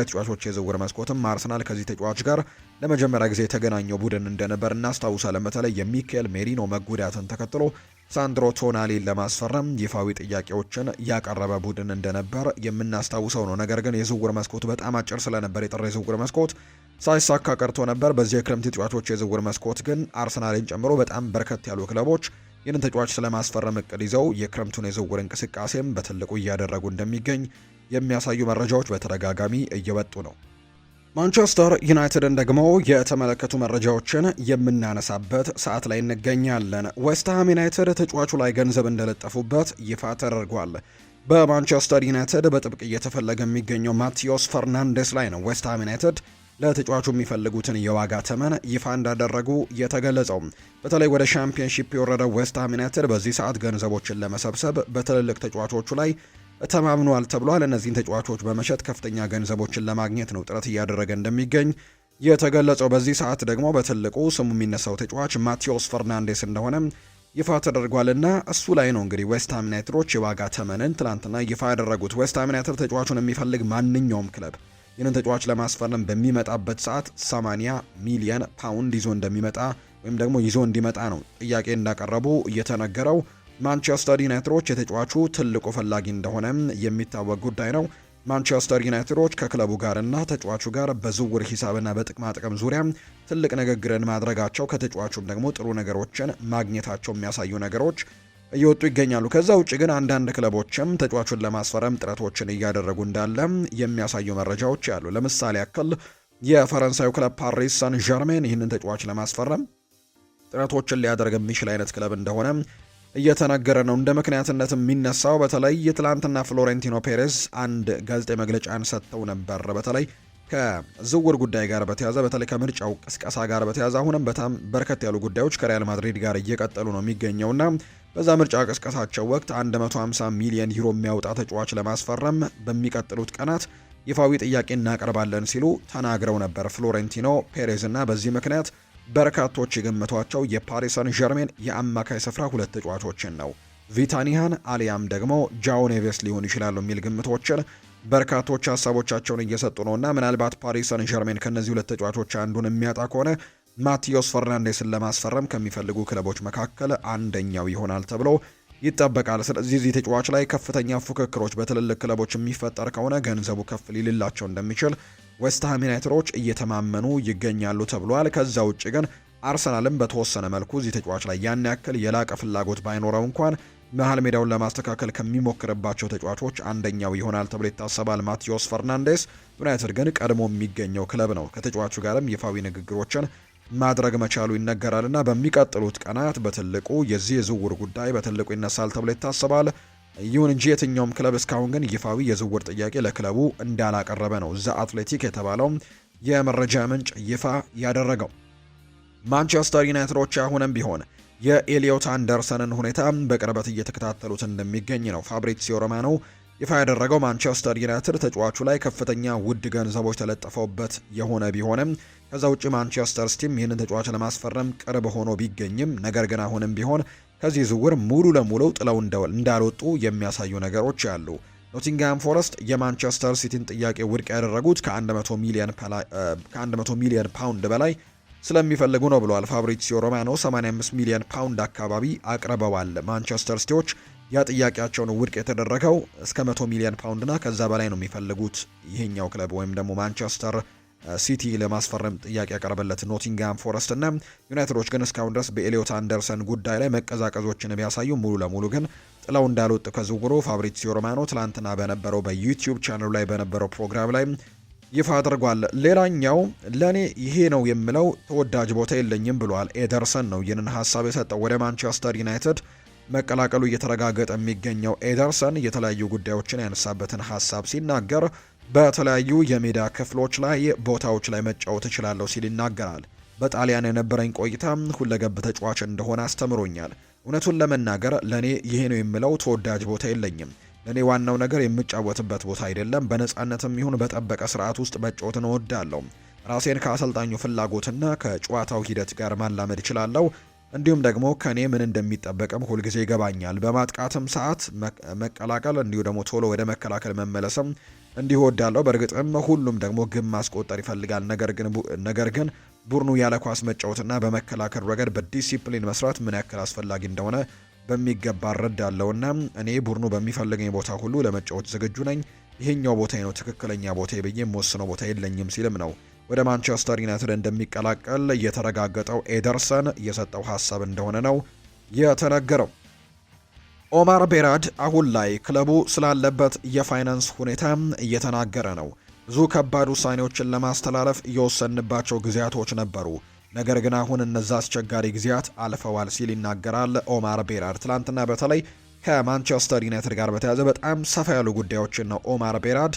ተጫዋቾች የዝውውር መስኮትም አርሰናል ከዚህ ተጫዋች ጋር ለመጀመሪያ ጊዜ የተገናኘው ቡድን እንደነበር እናስታውሳለን። በተለይ የሚካኤል ሜሪኖ መጎዳትን ተከትሎ ሳንድሮ ቶናሊን ለማስፈረም ይፋዊ ጥያቄዎችን ያቀረበ ቡድን እንደነበር የምናስታውሰው ነው። ነገር ግን የዝውውር መስኮቱ በጣም አጭር ስለነበር የጥር የዝውውር መስኮት ሳይሳካ ቀርቶ ነበር። በዚህ የክረምት ተጫዋቾች የዝውውር መስኮት ግን አርሰናልን ጨምሮ በጣም በርከት ያሉ ክለቦች ይህንን ተጫዋች ስለማስፈረም እቅድ ይዘው የክረምቱን የዝውውር እንቅስቃሴም በትልቁ እያደረጉ እንደሚገኝ የሚያሳዩ መረጃዎች በተደጋጋሚ እየወጡ ነው። ማንቸስተር ዩናይትድን ደግሞ የተመለከቱ መረጃዎችን የምናነሳበት ሰዓት ላይ እንገኛለን። ዌስትሃም ዩናይትድ ተጫዋቹ ላይ ገንዘብ እንደለጠፉበት ይፋ ተደርጓል። በማንቸስተር ዩናይትድ በጥብቅ እየተፈለገ የሚገኘው ማቲዮስ ፈርናንዴስ ላይ ነው ዌስትሃም ዩናይትድ ለተጫዋቹ የሚፈልጉትን የዋጋ ተመን ይፋ እንዳደረጉ የተገለጸው። በተለይ ወደ ሻምፒዮንሺፕ የወረደው ዌስትሃም ዩናይትድ በዚህ ሰዓት ገንዘቦችን ለመሰብሰብ በትልልቅ ተጫዋቾቹ ላይ ተማምኗል ተብሏል። እነዚህን ተጫዋቾች በመሸጥ ከፍተኛ ገንዘቦችን ለማግኘት ነው ጥረት እያደረገ እንደሚገኝ የተገለጸው። በዚህ ሰዓት ደግሞ በትልቁ ስሙ የሚነሳው ተጫዋች ማቲዮስ ፈርናንዴስ እንደሆነ ይፋ ተደርጓልና እሱ ላይ ነው እንግዲህ ዌስትሃም ዩናይትዶች የዋጋ ተመንን ትላንትና ይፋ ያደረጉት። ዌስትሃም ዩናይትድ ተጫዋቹን የሚፈልግ ማንኛውም ክለብ ይህንን ተጫዋች ለማስፈረም በሚመጣበት ሰዓት 80 ሚሊዮን ፓውንድ ይዞ እንደሚመጣ ወይም ደግሞ ይዞ እንዲመጣ ነው ጥያቄ እንዳቀረቡ እየተነገረው። ማንቸስተር ዩናይትዶች የተጫዋቹ ትልቁ ፈላጊ እንደሆነ የሚታወቅ ጉዳይ ነው። ማንቸስተር ዩናይትዶች ከክለቡ ጋርና ተጫዋቹ ጋር በዝውውር ሂሳብና በጥቅማ ጥቅም ዙሪያ ትልቅ ንግግርን ማድረጋቸው ከተጫዋቹም ደግሞ ጥሩ ነገሮችን ማግኘታቸው የሚያሳዩ ነገሮች እየወጡ ይገኛሉ። ከዛ ውጭ ግን አንዳንድ ክለቦችም ተጫዋቹን ለማስፈረም ጥረቶችን እያደረጉ እንዳለ የሚያሳዩ መረጃዎች አሉ። ለምሳሌ ያክል የፈረንሳዩ ክለብ ፓሪስ ሳን ዠርሜን ይህንን ተጫዋች ለማስፈረም ጥረቶችን ሊያደርግ የሚችል አይነት ክለብ እንደሆነ እየተነገረ ነው። እንደ ምክንያትነት የሚነሳው በተለይ የትላንትና ፍሎሬንቲኖ ፔሬዝ አንድ ጋዜጣዊ መግለጫን ሰጥተው ነበር። በተለይ ከዝውውር ጉዳይ ጋር በተያዘ በተለይ ከምርጫው ቅስቀሳ ጋር በተያዘ አሁንም በጣም በርከት ያሉ ጉዳዮች ከሪያል ማድሪድ ጋር እየቀጠሉ ነው የሚገኘውና በዛ ምርጫ ቅስቀሳቸው ወቅት 150 ሚሊዮን ዩሮ የሚያወጣ ተጫዋች ለማስፈረም በሚቀጥሉት ቀናት ይፋዊ ጥያቄ እናቀርባለን ሲሉ ተናግረው ነበር ፍሎሬንቲኖ ፔሬዝ እና በዚህ ምክንያት በርካቶች የገመቷቸው የፓሪስ ሳን ዠርሜን የአማካይ ስፍራ ሁለት ተጫዋቾችን ነው ቪታኒያን አሊያም ደግሞ ጃኦ ኔቬስ ሊሆን ይችላሉ የሚል ግምቶችን በርካቶች ሀሳቦቻቸውን እየሰጡ ነውና ምናልባት ፓሪስ ሰን ዠርሜን ከነዚህ ሁለት ተጫዋቾች አንዱን የሚያጣ ከሆነ ማቲዮስ ፈርናንዴስን ለማስፈረም ከሚፈልጉ ክለቦች መካከል አንደኛው ይሆናል ተብሎ ይጠበቃል። ስለዚህ እዚህ ተጫዋች ላይ ከፍተኛ ፉክክሮች በትልልቅ ክለቦች የሚፈጠር ከሆነ ገንዘቡ ከፍ ሊልላቸው እንደሚችል ዌስትሃም ዩናይትዶች እየተማመኑ ይገኛሉ ተብሏል። ከዛ ውጭ ግን አርሰናልም በተወሰነ መልኩ እዚህ ተጫዋች ላይ ያን ያክል የላቀ ፍላጎት ባይኖረው እንኳን መሀል ሜዳውን ለማስተካከል ከሚሞክርባቸው ተጫዋቾች አንደኛው ይሆናል ተብሎ ይታሰባል። ማቲዮስ ፈርናንዴስ ዩናይትድ ግን ቀድሞ የሚገኘው ክለብ ነው። ከተጫዋቹ ጋርም ይፋዊ ንግግሮችን ማድረግ መቻሉ ይነገራልና በሚቀጥሉት ቀናት በትልቁ የዚህ የዝውውር ጉዳይ በትልቁ ይነሳል ተብሎ ይታሰባል። ይሁን እንጂ የትኛውም ክለብ እስካሁን ግን ይፋዊ የዝውውር ጥያቄ ለክለቡ እንዳላቀረበ ነው ዘ አትሌቲክ የተባለው የመረጃ ምንጭ ይፋ ያደረገው። ማንቸስተር ዩናይትዶች አሁንም ቢሆን የኤሊዮት አንደርሰንን ሁኔታ በቅርበት እየተከታተሉት እንደሚገኝ ነው ፋብሪዚዮ ሮማኖ ይፋ ያደረገው። ማንቸስተር ዩናይትድ ተጫዋቹ ላይ ከፍተኛ ውድ ገንዘቦች ተለጥፈውበት የሆነ ቢሆንም ከዛ ውጭ ማንቸስተር ሲቲም ይህንን ተጫዋች ለማስፈረም ቅርብ ሆኖ ቢገኝም ነገር ግን አሁንም ቢሆን ከዚህ ዝውውር ሙሉ ለሙሉ ጥለው እንዳልወጡ የሚያሳዩ ነገሮች አሉ። ኖቲንግሃም ፎረስት የማንቸስተር ሲቲን ጥያቄ ውድቅ ያደረጉት ከ100 ሚሊዮን ፓውንድ በላይ ስለሚፈልጉ ነው ብለዋል ፋብሪዚዮ ሮማኖ። 85 ሚሊዮን ፓውንድ አካባቢ አቅርበዋል ማንቸስተር ሲቲዎች። ያ ጥያቄያቸውን ውድቅ የተደረገው እስከ 100 ሚሊዮን ፓውንድና ከዛ በላይ ነው የሚፈልጉት ይሄኛው ክለብ ወይም ደግሞ ማንቸስተር ሲቲ ለማስፈረም ጥያቄ ያቀረበለት ኖቲንግሃም ፎረስት እና ዩናይትዶች ግን እስካሁን ድረስ በኤሊዮት አንደርሰን ጉዳይ ላይ መቀዛቀዞችን ቢያሳዩ ሙሉ ለሙሉ ግን ጥለው እንዳልወጡ ከዝውውሩ ፋብሪዚዮ ሮማኖ ትላንትና በነበረው በዩቲዩብ ቻናሉ ላይ በነበረው ፕሮግራም ላይ ይፋ አድርጓል። ሌላኛው ለኔ ይሄ ነው የምለው ተወዳጅ ቦታ የለኝም ብሏል ኤደርሰን ነው ይህንን ሀሳብ የሰጠው። ወደ ማንቸስተር ዩናይትድ መቀላቀሉ እየተረጋገጠ የሚገኘው ኤደርሰን የተለያዩ ጉዳዮችን ያነሳበትን ሀሳብ ሲናገር በተለያዩ የሜዳ ክፍሎች ላይ ቦታዎች ላይ መጫወት እችላለሁ ሲል ይናገራል። በጣሊያን የነበረኝ ቆይታ ሁለገብ ተጫዋች እንደሆነ አስተምሮኛል። እውነቱን ለመናገር ለኔ ይሄ ነው የምለው ተወዳጅ ቦታ የለኝም። ለኔ ዋናው ነገር የምጫወትበት ቦታ አይደለም፣ በነጻነትም ይሁን በጠበቀ ስርዓት ውስጥ መጫወትን እወዳለሁ። ራሴን ከአሰልጣኙ ፍላጎትና ከጨዋታው ሂደት ጋር ማላመድ እችላለሁ። እንዲሁም ደግሞ ከኔ ምን እንደሚጠበቅም ሁልጊዜ ይገባኛል። በማጥቃትም ሰዓት መቀላቀል እንዲሁ ደግሞ ቶሎ ወደ መከላከል መመለስም እንዲሁ እወዳለሁ። በእርግጥም ሁሉም ደግሞ ግብ ማስቆጠር ይፈልጋል። ነገር ግን ቡድኑ ያለ ኳስ መጫወትና በመከላከል ረገድ በዲሲፕሊን መስራት ምን ያክል አስፈላጊ እንደሆነ በሚገባ እረዳለሁና እኔ ቡድኑ በሚፈልገኝ ቦታ ሁሉ ለመጫወት ዝግጁ ነኝ። ይሄኛው ቦታ ነው ትክክለኛ ቦታ ብዬ የምወስነው ቦታ የለኝም ሲልም ነው ወደ ማንቸስተር ዩናይትድ እንደሚቀላቀል የተረጋገጠው ኤደርሰን የሰጠው ሀሳብ እንደሆነ ነው የተነገረው። ኦማር ቤራድ አሁን ላይ ክለቡ ስላለበት የፋይናንስ ሁኔታ እየተናገረ ነው። ብዙ ከባድ ውሳኔዎችን ለማስተላለፍ የወሰንባቸው ጊዜያቶች ነበሩ፣ ነገር ግን አሁን እነዛ አስቸጋሪ ጊዜያት አልፈዋል ሲል ይናገራል ኦማር ቤራድ። ትላንትና በተለይ ከማንቸስተር ዩናይትድ ጋር በተያያዘ በጣም ሰፋ ያሉ ጉዳዮችን ነው ኦማር ቤራድ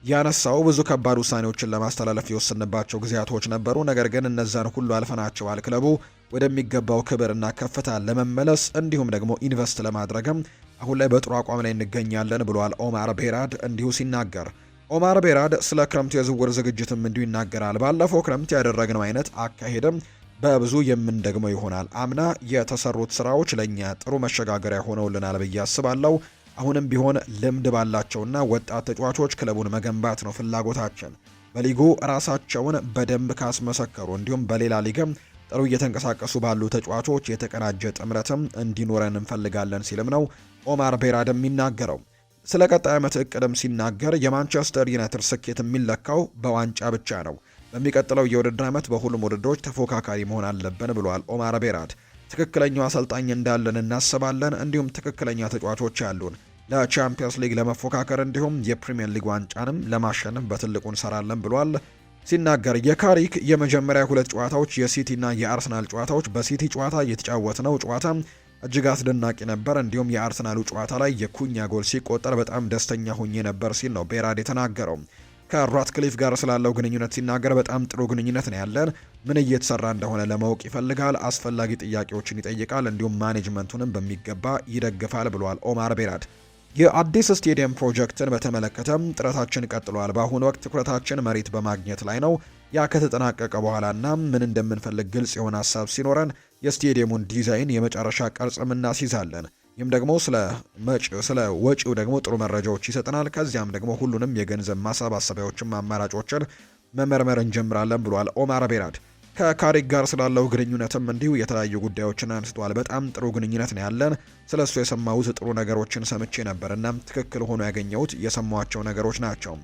ያነሳው። ብዙ ከባድ ውሳኔዎችን ለማስተላለፍ የወሰንባቸው ጊዜያቶች ነበሩ፣ ነገር ግን እነዛን ሁሉ አልፈናቸዋል። ክለቡ ወደሚገባው ክብርና ከፍታ ለመመለስ እንዲሁም ደግሞ ኢንቨስት ለማድረግም አሁን ላይ በጥሩ አቋም ላይ እንገኛለን ብሏል ኦማር ቤራድ እንዲሁ ሲናገር። ኦማር ቤራድ ስለ ክረምቱ የዝውውር ዝግጅትም እንዲሁ ይናገራል። ባለፈው ክረምት ያደረግነው አይነት አካሄድም በብዙ የምንደግመው ይሆናል። አምና የተሰሩት ስራዎች ለእኛ ጥሩ መሸጋገሪያ ሆነውልናል ብዬ አስባለሁ። አሁንም ቢሆን ልምድ ባላቸውና ወጣት ተጫዋቾች ክለቡን መገንባት ነው ፍላጎታችን። በሊጉ ራሳቸውን በደንብ ካስመሰከሩ እንዲሁም በሌላ ሊግም ጥሩ እየተንቀሳቀሱ ባሉ ተጫዋቾች የተቀናጀ ጥምረትም እንዲኖረን እንፈልጋለን ሲልም ነው ኦማር ቤራድ የሚናገረው። ስለ ቀጣይ ዓመት እቅድም ሲናገር የማንቸስተር ዩናይትድ ስኬት የሚለካው በዋንጫ ብቻ ነው። በሚቀጥለው የውድድር ዓመት በሁሉም ውድድሮች ተፎካካሪ መሆን አለብን ብሏል ኦማር ቤራድ። ትክክለኛው አሰልጣኝ እንዳለን እናስባለን፣ እንዲሁም ትክክለኛ ተጫዋቾች ያሉን ለቻምፒየንስ ሊግ ለመፎካከር እንዲሁም የፕሪሚየር ሊግ ዋንጫንም ለማሸነፍ በትልቁ እንሰራለን ብሏል። ሲናገር የካሪክ የመጀመሪያ ሁለት ጨዋታዎች የሲቲና የአርሰናል ጨዋታዎች በሲቲ ጨዋታ የተጫወትነው ጨዋታ እጅግ አስደናቂ ነበር። እንዲሁም የአርሰናሉ ጨዋታ ላይ የኩኛ ጎል ሲቆጠር በጣም ደስተኛ ሆኜ ነበር ሲል ነው ቤራድ የተናገረው። ከራትክሊፍ ጋር ስላለው ግንኙነት ሲናገር በጣም ጥሩ ግንኙነት ነው ያለን። ምን እየተሰራ እንደሆነ ለማወቅ ይፈልጋል፣ አስፈላጊ ጥያቄዎችን ይጠይቃል፣ እንዲሁም ማኔጅመንቱንም በሚገባ ይደግፋል ብሏል ኦማር ቤራድ። የአዲስ ስቴዲየም ፕሮጀክትን በተመለከተም ጥረታችን ቀጥሏል። በአሁኑ ወቅት ትኩረታችን መሬት በማግኘት ላይ ነው። ያ ከተጠናቀቀ በኋላና ምን እንደምንፈልግ ግልጽ የሆነ ሀሳብ ሲኖረን የስቴዲየሙን ዲዛይን የመጨረሻ ቅርጽም እናስይዛለን። ይህም ደግሞ ስለ ወጪው ደግሞ ጥሩ መረጃዎች ይሰጠናል። ከዚያም ደግሞ ሁሉንም የገንዘብ ማሰባሰቢያዎችን አማራጮችን መመርመር እንጀምራለን ብሏል ኦማር ቤራድ። ከካሪክ ጋር ስላለው ግንኙነትም እንዲሁ የተለያዩ ጉዳዮችን አንስቷል። በጣም ጥሩ ግንኙነት ነው ያለን። ስለሱ የሰማሁት ጥሩ ነገሮችን ሰምቼ ነበር እና ትክክል ሆኖ ያገኘሁት የሰማኋቸው ነገሮች ናቸው።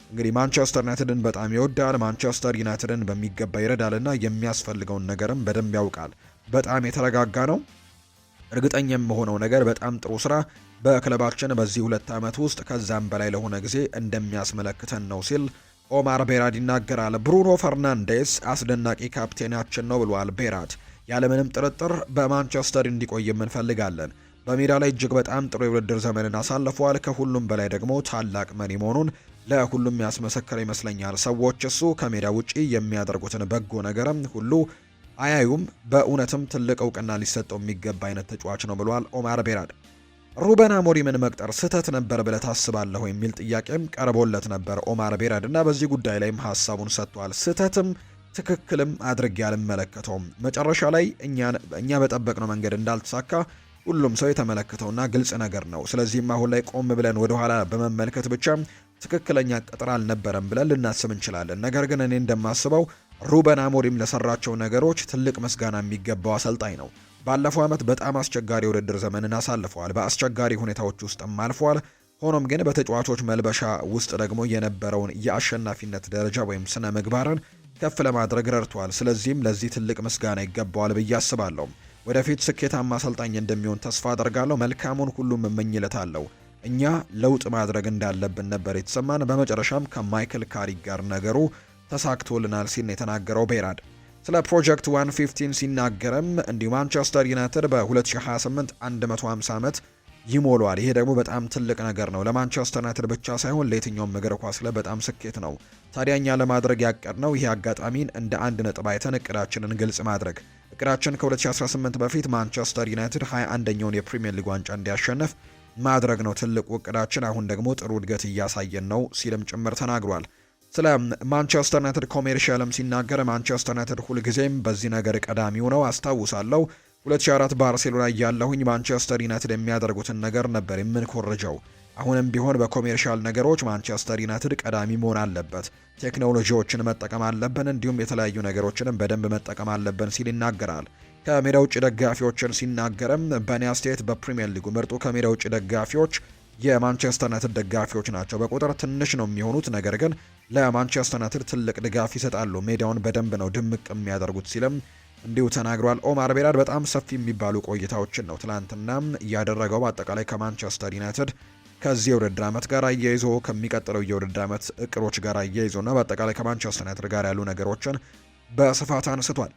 እንግዲህ ማንቸስተር ዩናይትድን በጣም ይወዳል። ማንቸስተር ዩናይትድን በሚገባ ይረዳልና የሚያስፈልገውን ነገርም በደንብ ያውቃል። በጣም የተረጋጋ ነው። እርግጠኛ የምሆነው ነገር በጣም ጥሩ ስራ በክለባችን በዚህ 2 ዓመት ውስጥ ከዛም በላይ ለሆነ ጊዜ እንደሚያስመለክተን ነው ሲል ኦማር ቤራድ ይናገራል። ብሩኖ ፈርናንዴስ አስደናቂ ካፕቴናችን ነው ብሏል ቤራድ። ያለምንም ጥርጥር በማንቸስተር እንዲቆይ እንፈልጋለን። በሜዳ ላይ እጅግ በጣም ጥሩ የውድድር ዘመንን አሳልፏል። ከሁሉም በላይ ደግሞ ታላቅ መሪ መሆኑን ለሁሉም ያስመሰከረ ይመስለኛል። ሰዎች እሱ ከሜዳ ውጪ የሚያደርጉትን በጎ ነገርም ሁሉ አያዩም። በእውነትም ትልቅ እውቅና ሊሰጠው የሚገባ አይነት ተጫዋች ነው ብሏል ኦማር ቤራድ። ሩበን አሞሪምን መቅጠር ስህተት ነበር ብለህ ታስባለህ የሚል ጥያቄም ቀርቦለት ነበር ኦማር ቤራድ እና በዚህ ጉዳይ ላይም ሀሳቡን ሰጥቷል። ስህተትም ትክክልም አድርጌ አልመለከተውም። መጨረሻ ላይ እኛ በጠበቅነው መንገድ እንዳልተሳካ ሁሉም ሰው የተመለከተውና ግልጽ ነገር ነው። ስለዚህም አሁን ላይ ቆም ብለን ወደኋላ በመመልከት ብቻ ትክክለኛ ቅጥር አልነበረም ብለን ልናስብ እንችላለን። ነገር ግን እኔ እንደማስበው ሩበን አሞሪም ለሰራቸው ነገሮች ትልቅ ምስጋና የሚገባው አሰልጣኝ ነው። ባለፈው ዓመት በጣም አስቸጋሪ የውድድር ዘመንን አሳልፈዋል። በአስቸጋሪ ሁኔታዎች ውስጥም አልፏል። ሆኖም ግን በተጫዋቾች መልበሻ ውስጥ ደግሞ የነበረውን የአሸናፊነት ደረጃ ወይም ስነ ምግባርን ከፍ ለማድረግ ረድቷል። ስለዚህም ለዚህ ትልቅ ምስጋና ይገባዋል ብዬ አስባለሁ። ወደፊት ስኬታማ አሰልጣኝ እንደሚሆን ተስፋ አደርጋለሁ። መልካሙን ሁሉም እመኝለታለሁ። እኛ ለውጥ ማድረግ እንዳለብን ነበር የተሰማን። በመጨረሻም ከማይክል ካሪክ ጋር ነገሩ ተሳክቶልናል ሲል የተናገረው ቤራድ ስለ ፕሮጀክት 115 ሲናገርም እንዲሁ ማንቸስተር ዩናይትድ በ2028 150 ዓመት ይሞሏል። ይሄ ደግሞ በጣም ትልቅ ነገር ነው ለማንቸስተር ዩናይትድ ብቻ ሳይሆን ለየትኛውም እግር ኳስ ላይ በጣም ስኬት ነው። ታዲያ እኛ ለማድረግ ያቀድነው ይሄ አጋጣሚን እንደ አንድ ነጥብ አይተን እቅዳችንን ግልጽ ማድረግ። እቅዳችን ከ2018 በፊት ማንቸስተር ዩናይትድ 21ኛውን የፕሪሚየር ሊግ ዋንጫ እንዲያሸንፍ ማድረግ ነው ትልቁ እቅዳችን። አሁን ደግሞ ጥሩ እድገት እያሳየን ነው ሲልም ጭምር ተናግሯል። ስለ ማንቸስተር ዩናይትድ ኮሜርሻልም ሲናገር ማንቸስተር ዩናይትድ ሁልጊዜም በዚህ ነገር ቀዳሚው ነው። አስታውሳለሁ 2004 ባርሴሎና እያለሁኝ ማንቸስተር ዩናይትድ የሚያደርጉትን ነገር ነበር የምንኮርጀው። አሁንም ቢሆን በኮሜርሻል ነገሮች ማንቸስተር ዩናይትድ ቀዳሚ መሆን አለበት። ቴክኖሎጂዎችን መጠቀም አለብን፣ እንዲሁም የተለያዩ ነገሮችንም በደንብ መጠቀም አለብን ሲል ይናገራል። ከሜዳ ውጭ ደጋፊዎችን ሲናገርም በእኔ አስተያየት በፕሪሚየር ሊጉ ምርጡ ከሜዳ ውጭ ደጋፊዎች የማንቸስተር ዩናይትድ ደጋፊዎች ናቸው። በቁጥር ትንሽ ነው የሚሆኑት፣ ነገር ግን ለማንቸስተር ዩናይትድ ትልቅ ድጋፍ ይሰጣሉ። ሜዳውን በደንብ ነው ድምቅ የሚያደርጉት ሲልም እንዲሁ ተናግሯል። ኦማር ቤራድ በጣም ሰፊ የሚባሉ ቆይታዎችን ነው ትላንትና እያደረገው በአጠቃላይ ከማንቸስተር ዩናይትድ ከዚህ የውድድር ዓመት ጋር አያይዞ ከሚቀጥለው የውድድር ዓመት እቅዶች ጋር አያይዞና በአጠቃላይ ከማንቸስተር ዩናይትድ ጋር ያሉ ነገሮችን በስፋት አንስቷል።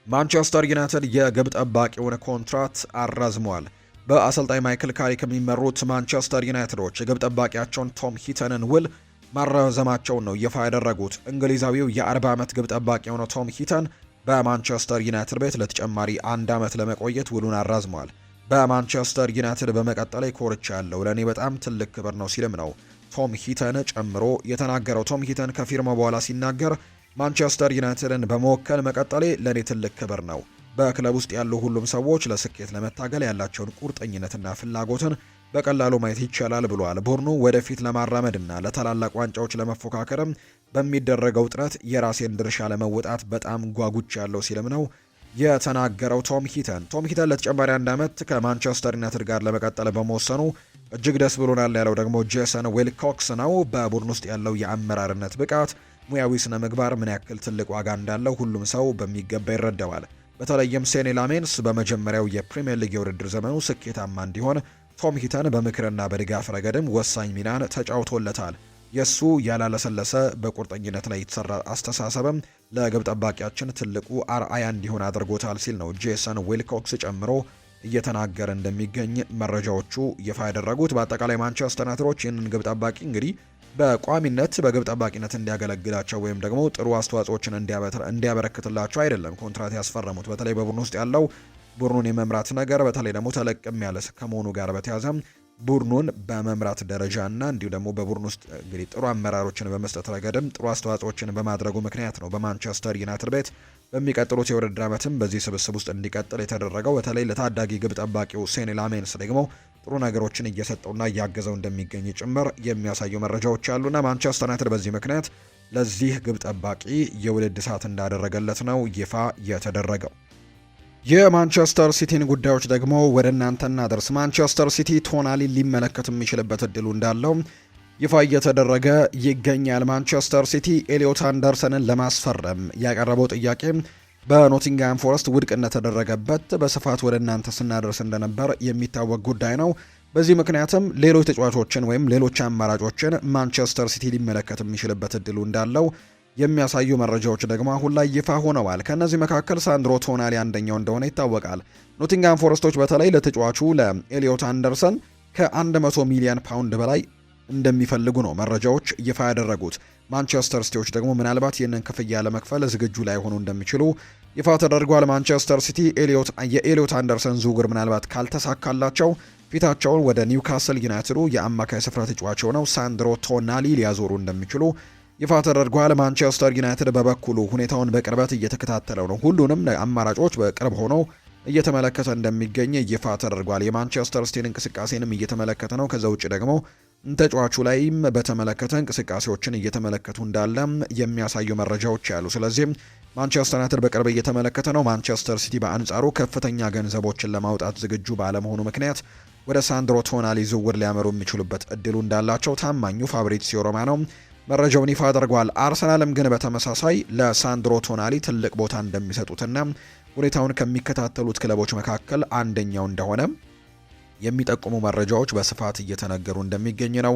ማንቸስተር ዩናይትድ የግብ ጠባቂውን ኮንትራት አራዝሟል። በአሰልጣኝ ማይክል ካሪክ የሚመሩት ማንቸስተር ዩናይትዶች የግብ ጠባቂያቸውን ቶም ሂተንን ውል ማራዘማቸውን ነው ይፋ ያደረጉት። እንግሊዛዊው የ40 ዓመት ግብ ጠባቂ የሆነው ቶም ሂተን በማንቸስተር ዩናይትድ ቤት ለተጨማሪ 1 ዓመት ለመቆየት ውሉን አራዝሟል። በማንቸስተር ዩናይትድ በመቀጠል ኮርቻ ያለው ለእኔ በጣም ትልቅ ክብር ነው ሲልም ነው ቶም ሂተን ጨምሮ የተናገረው። ቶም ሂተን ከፊርማው በኋላ ሲናገር ማንቸስተር ዩናይትድን በመወከል መቀጠሌ ለእኔ ትልቅ ክብር ነው። በክለብ ውስጥ ያሉ ሁሉም ሰዎች ለስኬት ለመታገል ያላቸውን ቁርጠኝነትና ፍላጎትን በቀላሉ ማየት ይቻላል ብሏል። ቡድኑ ወደፊት ለማራመድና ለታላላቅ ዋንጫዎች ለመፎካከርም በሚደረገው ጥረት የራሴን ድርሻ ለመወጣት በጣም ጓጉች ያለው ሲልም ነው የተናገረው ቶም ሂተን። ቶም ሂተን ለተጨማሪ 1 ዓመት ከማንቸስተር ዩናይትድ ጋር ለመቀጠል በመወሰኑ እጅግ ደስ ብሎናል ያለው ደግሞ ጄሰን ዊልኮክስ ነው። በቡድን ውስጥ ያለው የአመራርነት ብቃት፣ ሙያዊ ስነ ምግባር ምን ያክል ትልቅ ዋጋ እንዳለው ሁሉም ሰው በሚገባ ይረዳዋል። በተለይም ሴኔ ላሜንስ በመጀመሪያው የፕሪሚየር ሊግ የውድድር ዘመኑ ስኬታማ እንዲሆን ቶም ሂተን በምክርና በድጋፍ ረገድም ወሳኝ ሚናን ተጫውቶለታል። የሱ ያላለሰለሰ በቁርጠኝነት ላይ የተሰራ አስተሳሰብም ለግብ ጠባቂያችን ትልቁ አርአያ እንዲሆን አድርጎታል ሲል ነው ጄሰን ዊልኮክስ ጨምሮ እየተናገረ እንደሚገኝ መረጃዎቹ ይፋ ያደረጉት። በአጠቃላይ ማንቸስተር ዩናይትዶች ይህንን ግብ ጠባቂ እንግዲህ በቋሚነት በግብ ጠባቂነት እንዲያገለግላቸው ወይም ደግሞ ጥሩ አስተዋጽኦችን እንዲያበረክትላቸው አይደለም ኮንትራት ያስፈረሙት። በተለይ በቡድን ውስጥ ያለው ቡድኑን የመምራት ነገር በተለይ ደግሞ ተለቅም ያለ ከመሆኑ ጋር በተያያዘ ቡድኑን በመምራት ደረጃና እንዲሁ ደግሞ በቡድን ውስጥ እንግዲህ ጥሩ አመራሮችን በመስጠት ረገድም ጥሩ አስተዋጽኦችን በማድረጉ ምክንያት ነው በማንቸስተር ዩናይትድ ቤት በሚቀጥሉት የውድድር ዓመትም በዚህ ስብስብ ውስጥ እንዲቀጥል የተደረገው። በተለይ ለታዳጊ ግብ ጠባቂው ሴኒ ላሜንስ ደግሞ ጥሩ ነገሮችን እየሰጠውና እያገዘው እንደሚገኝ ጭምር የሚያሳዩ መረጃዎች አሉና ማንቸስተር ዩናይትድ በዚህ ምክንያት ለዚህ ግብ ጠባቂ የውልድ ሰዓት እንዳደረገለት ነው ይፋ የተደረገው። የማንቸስተር ሲቲን ጉዳዮች ደግሞ ወደ እናንተ እናደርስ። ማንቸስተር ሲቲ ቶናሊ ሊመለከት የሚችልበት እድሉ እንዳለው ይፋ እየተደረገ ይገኛል። ማንቸስተር ሲቲ ኤሊዮት አንደርሰንን ለማስፈረም ያቀረበው ጥያቄ በኖቲንግሃም ፎረስት ውድቅ እንደተደረገበት በስፋት ወደ እናንተ ስናደርስ እንደነበር የሚታወቅ ጉዳይ ነው። በዚህ ምክንያትም ሌሎች ተጫዋቾችን ወይም ሌሎች አማራጮችን ማንቸስተር ሲቲ ሊመለከት የሚችልበት እድሉ እንዳለው የሚያሳዩ መረጃዎች ደግሞ አሁን ላይ ይፋ ሆነዋል። ከነዚህ መካከል ሳንድሮ ቶናሊ አንደኛው እንደሆነ ይታወቃል። ኖቲንግሃም ፎረስቶች በተለይ ለተጫዋቹ ለኤሊዮት አንደርሰን ከ100 ሚሊዮን ፓውንድ በላይ እንደሚፈልጉ ነው መረጃዎች ይፋ ያደረጉት። ማንቸስተር ሲቲዎች ደግሞ ምናልባት ይህንን ክፍያ ለመክፈል ዝግጁ ላይ ሆኑ እንደሚችሉ ይፋ ተደርጓል። ማንቸስተር ሲቲ የኤሊዮት አንደርሰን ዝውውር ምናልባት ካልተሳካላቸው ፊታቸውን ወደ ኒውካስል ዩናይትዱ የአማካይ ስፍራ ተጫዋች ሆነው ሳንድሮ ቶናሊ ሊያዞሩ እንደሚችሉ ይፋ ተደርጓል። ማንቸስተር ዩናይትድ በበኩሉ ሁኔታውን በቅርበት እየተከታተለው ነው። ሁሉንም አማራጮች በቅርብ ሆኖ እየተመለከተ እንደሚገኝ ይፋ ተደርጓል። የማንቸስተር ሲቲን እንቅስቃሴንም እየተመለከተ ነው። ከዛ ውጭ ደግሞ ተጫዋቹ ላይም በተመለከተ እንቅስቃሴዎችን እየተመለከቱ እንዳለ የሚያሳዩ መረጃዎች ያሉ። ስለዚህ ማንቸስተር ዩናይትድ በቅርብ እየተመለከተ ነው። ማንቸስተር ሲቲ በአንጻሩ ከፍተኛ ገንዘቦችን ለማውጣት ዝግጁ ባለመሆኑ ምክንያት ወደ ሳንድሮ ቶናሊ ዝውውር ሊያመሩ የሚችሉበት እድሉ እንዳላቸው ታማኙ ፋብሪዚዮ ሮማኖ መረጃውን ይፋ አድርጓል። አርሰናልም ግን በተመሳሳይ ለሳንድሮ ቶናሊ ትልቅ ቦታ እንደሚሰጡትና ሁኔታውን ከሚከታተሉት ክለቦች መካከል አንደኛው እንደሆነ የሚጠቁሙ መረጃዎች በስፋት እየተነገሩ እንደሚገኝ ነው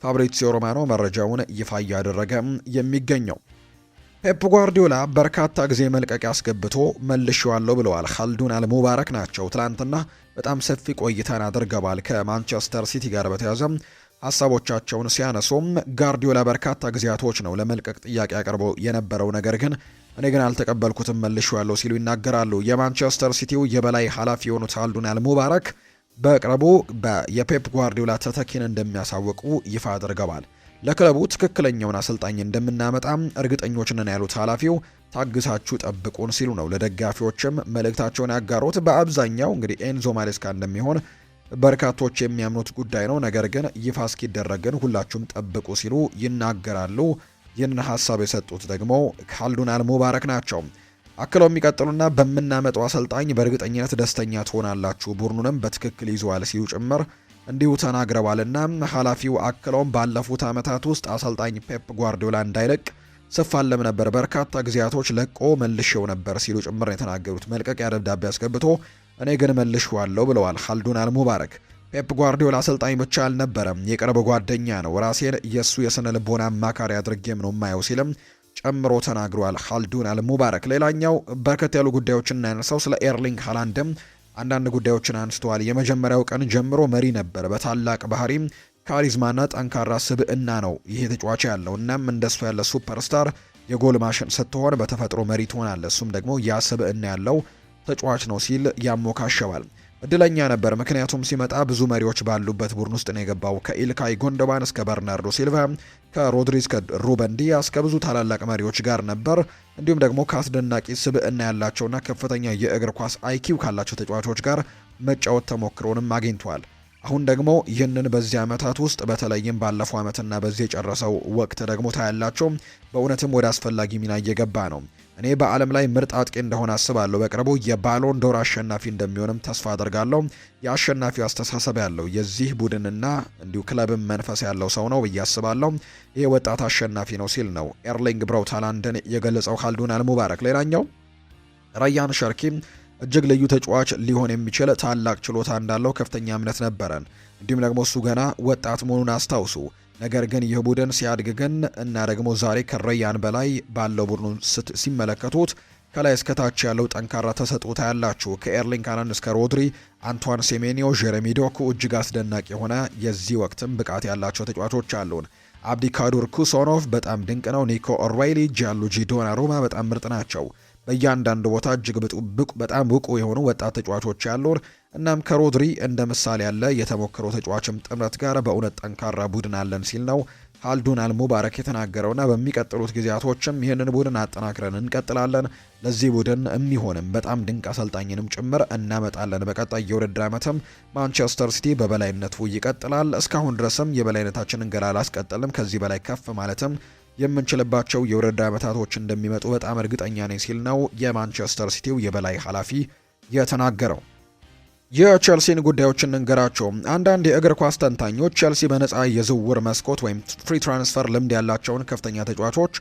ፋብሪዚዮ ሮማኖ መረጃውን ይፋ እያደረገ የሚገኘው። ፔፕ ጓርዲዮላ በርካታ ጊዜ መልቀቂያ አስገብቶ መልሼዋለሁ ብለዋል። ኻልዱን አልሙባረክ ናቸው። ትላንትና በጣም ሰፊ ቆይታን አድርገዋል ከማንቸስተር ሲቲ ጋር በተያያዘ ሀሳቦቻቸውን ሲያነሱም ጋርዲዮላ በርካታ ጊዜያቶች ነው ለመልቀቅ ጥያቄ አቅርበው የነበረው፣ ነገር ግን እኔ ግን አልተቀበልኩትም መልሼዋለሁ ሲሉ ይናገራሉ። የማንቸስተር ሲቲው የበላይ ኃላፊ የሆኑት ኻልዱን አልሙባረክ በቅርቡ የፔፕ ጓርዲዮላ ተተኪን እንደሚያሳውቁ ይፋ አድርገዋል። ለክለቡ ትክክለኛውን አሰልጣኝ እንደምናመጣም እርግጠኞች ነን ያሉት ኃላፊው ታግሳችሁ ጠብቁን ሲሉ ነው ለደጋፊዎችም መልእክታቸውን ያጋሩት። በአብዛኛው እንግዲህ ኤንዞ ማሬስካ እንደሚሆን በርካቶች የሚያምኑት ጉዳይ ነው፣ ነገር ግን ይፋ እስኪደረግ ግን ሁላችሁም ጠብቁ ሲሉ ይናገራሉ። ይህንን ሀሳብ የሰጡት ደግሞ ኻልዱን አልሙባረክ ናቸው። አክለው የሚቀጥሉና በምናመጣው አሰልጣኝ በእርግጠኝነት ደስተኛ ትሆናላችሁ፣ ቡድኑንም በትክክል ይዘዋል ሲሉ ጭምር እንዲሁ ተናግረዋልና ኃላፊው አክለውም ባለፉት ዓመታት ውስጥ አሰልጣኝ ፔፕ ጓርዲዮላ እንዳይለቅ ስፋለም ነበር፣ በርካታ ጊዜያቶች ለቆ መልሼው ነበር ሲሉ ጭምር የተናገሩት። መልቀቂያ ደብዳቤ አስገብቶ እኔ ግን መልሼዋለሁ ብለዋል ኻልዱን አልሙባረክ። ፔፕ ጓርዲዮላ አሰልጣኝ ብቻ አልነበረም፣ የቅርብ ጓደኛ ነው፣ ራሴን የእሱ የስነ ልቦና አማካሪ አድርጌም ነው ማየው ሲልም ጨምሮ ተናግሯል ኻልዱን አልሙባረክ። ሌላኛው በርከት ያሉ ጉዳዮችን እናነሳው ስለ ኤርሊንግ ሃላንድም አንዳንድ ጉዳዮችን አንስተዋል። የመጀመሪያው ቀን ጀምሮ መሪ ነበር፣ በታላቅ ባህሪም ካሪዝማና ጠንካራ ስብዕና ነው ይሄ ተጫዋች ያለው። እናም እንደሱ ያለ ሱፐርስታር የጎል ማሽን ስትሆን በተፈጥሮ መሪ ትሆናለህ፣ እሱም ደግሞ ያ ስብዕና ያለው ተጫዋች ነው ሲል ያሞካሸዋል። እድለኛ ነበር፣ ምክንያቱም ሲመጣ ብዙ መሪዎች ባሉበት ቡድን ውስጥ ነው የገባው። ከኢልካይ ጎንዶባን እስከ በርናርዶ ሲልቫ፣ ከሮድሪ እስከ ሩበን ዲያስ ከብዙ ታላላቅ መሪዎች ጋር ነበር። እንዲሁም ደግሞ ከአስደናቂ ስብዕና ያላቸውና ከፍተኛ የእግር ኳስ አይኪው ካላቸው ተጫዋቾች ጋር መጫወት ተሞክሮንም አግኝቷል። አሁን ደግሞ ይህንን በዚህ ዓመታት ውስጥ በተለይም ባለፈው ዓመትና በዚህ የጨረሰው ወቅት ደግሞ ታያላቸው በእውነትም ወደ አስፈላጊ ሚና እየገባ ነው። እኔ በዓለም ላይ ምርጥ አጥቂ እንደሆነ አስባለሁ። በቅርቡ የባሎን ዶር አሸናፊ እንደሚሆንም ተስፋ አድርጋለሁ። የአሸናፊው አስተሳሰብ ያለው የዚህ ቡድንና እንዲሁ ክለብም መንፈስ ያለው ሰው ነው ብዬ አስባለሁ። ይህ ወጣት አሸናፊ ነው ሲል ነው ኤርሊንግ ብራውት ሃላንድን የገለጸው ኻልዱን አልሙባረክ። ሌላኛው ራያን ሸርኪ እጅግ ልዩ ተጫዋች ሊሆን የሚችል ታላቅ ችሎታ እንዳለው ከፍተኛ እምነት ነበረን። እንዲሁም ደግሞ እሱ ገና ወጣት መሆኑን አስታውሱ። ነገር ግን ይህ ቡድን ሲያድግ ግን እና ደግሞ ዛሬ ከረያን በላይ ባለው ቡድኑ ሲመለከቱት ከላይ እስከታች ያለው ጠንካራ ተሰጥኦ ታያላችሁ። ከኤርሊንግ ሃላንድ እስከ ሮድሪ፣ አንቷን ሴሜኒዮ፣ ጀረሚ ዶኩ እጅግ አስደናቂ የሆነ የዚህ ወቅትም ብቃት ያላቸው ተጫዋቾች አሉን። አብዲካዱር ኩሶኖቭ በጣም ድንቅ ነው። ኒኮ ኦርዌይሊ፣ ጂያንሉጂ ዶናሩማ በጣም ምርጥ ናቸው። በእያንዳንዱ ቦታ እጅግ በጣም ብቁ የሆኑ ወጣት ተጫዋቾች ያሉን፣ እናም ከሮድሪ እንደ ምሳሌ ያለ የተሞክሮ ተጫዋችም ጥምረት ጋር በእውነት ጠንካራ ቡድን አለን ሲል ነው ሀልዱን አልሙባረክ የተናገረውና በሚቀጥሉት ጊዜያቶችም ይህንን ቡድን አጠናክረን እንቀጥላለን። ለዚህ ቡድን የሚሆንም በጣም ድንቅ አሰልጣኝንም ጭምር እናመጣለን። በቀጣይ የውድድር ዓመትም ማንቸስተር ሲቲ በበላይነቱ ይቀጥላል። እስካሁን ድረስም የበላይነታችንን ገና አላስቀጠልም። ከዚህ በላይ ከፍ ማለትም የምንችልባቸው የውድድር ዓመታቶች እንደሚመጡ በጣም እርግጠኛ ነኝ ሲል ነው የማንቸስተር ሲቲው የበላይ ኃላፊ የተናገረው። የቼልሲን ጉዳዮችን እንገራቸው። አንዳንድ የእግር ኳስ ተንታኞች ቼልሲ በነፃ የዝውውር መስኮት ወይም ፍሪ ትራንስፈር ልምድ ያላቸውን ከፍተኛ ተጫዋቾች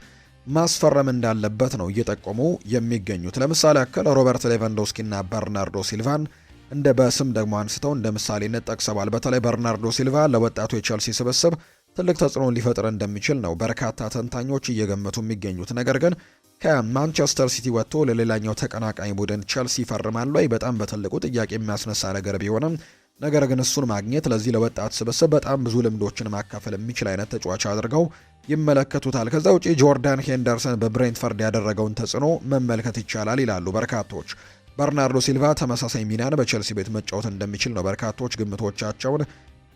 ማስፈረም እንዳለበት ነው እየጠቆሙ የሚገኙት። ለምሳሌ ያክል ሮበርት ሌቫንዶስኪና በርናርዶ ሲልቫን እንደ በስም ደግሞ አንስተው እንደ ምሳሌነት ጠቅሰዋል። በተለይ በርናርዶ ሲልቫ ለወጣቱ የቼልሲ ስብስብ ትልቅ ተጽዕኖ ሊፈጥር እንደሚችል ነው በርካታ ተንታኞች እየገመቱ የሚገኙት። ነገር ግን ከማንቸስተር ሲቲ ወጥቶ ለሌላኛው ተቀናቃኝ ቡድን ቼልሲ ይፈርማል ወይ? በጣም በትልቁ ጥያቄ የሚያስነሳ ነገር ቢሆንም ነገር ግን እሱን ማግኘት ለዚህ ለወጣት ስብስብ በጣም ብዙ ልምዶችን ማካፈል የሚችል አይነት ተጫዋች አድርገው ይመለከቱታል። ከዛ ውጪ ጆርዳን ሄንደርሰን በብሬንትፈርድ ያደረገውን ተጽዕኖ መመልከት ይቻላል ይላሉ በርካቶች። በርናርዶ ሲልቫ ተመሳሳይ ሚናን በቼልሲ ቤት መጫወት እንደሚችል ነው በርካቶች ግምቶቻቸውን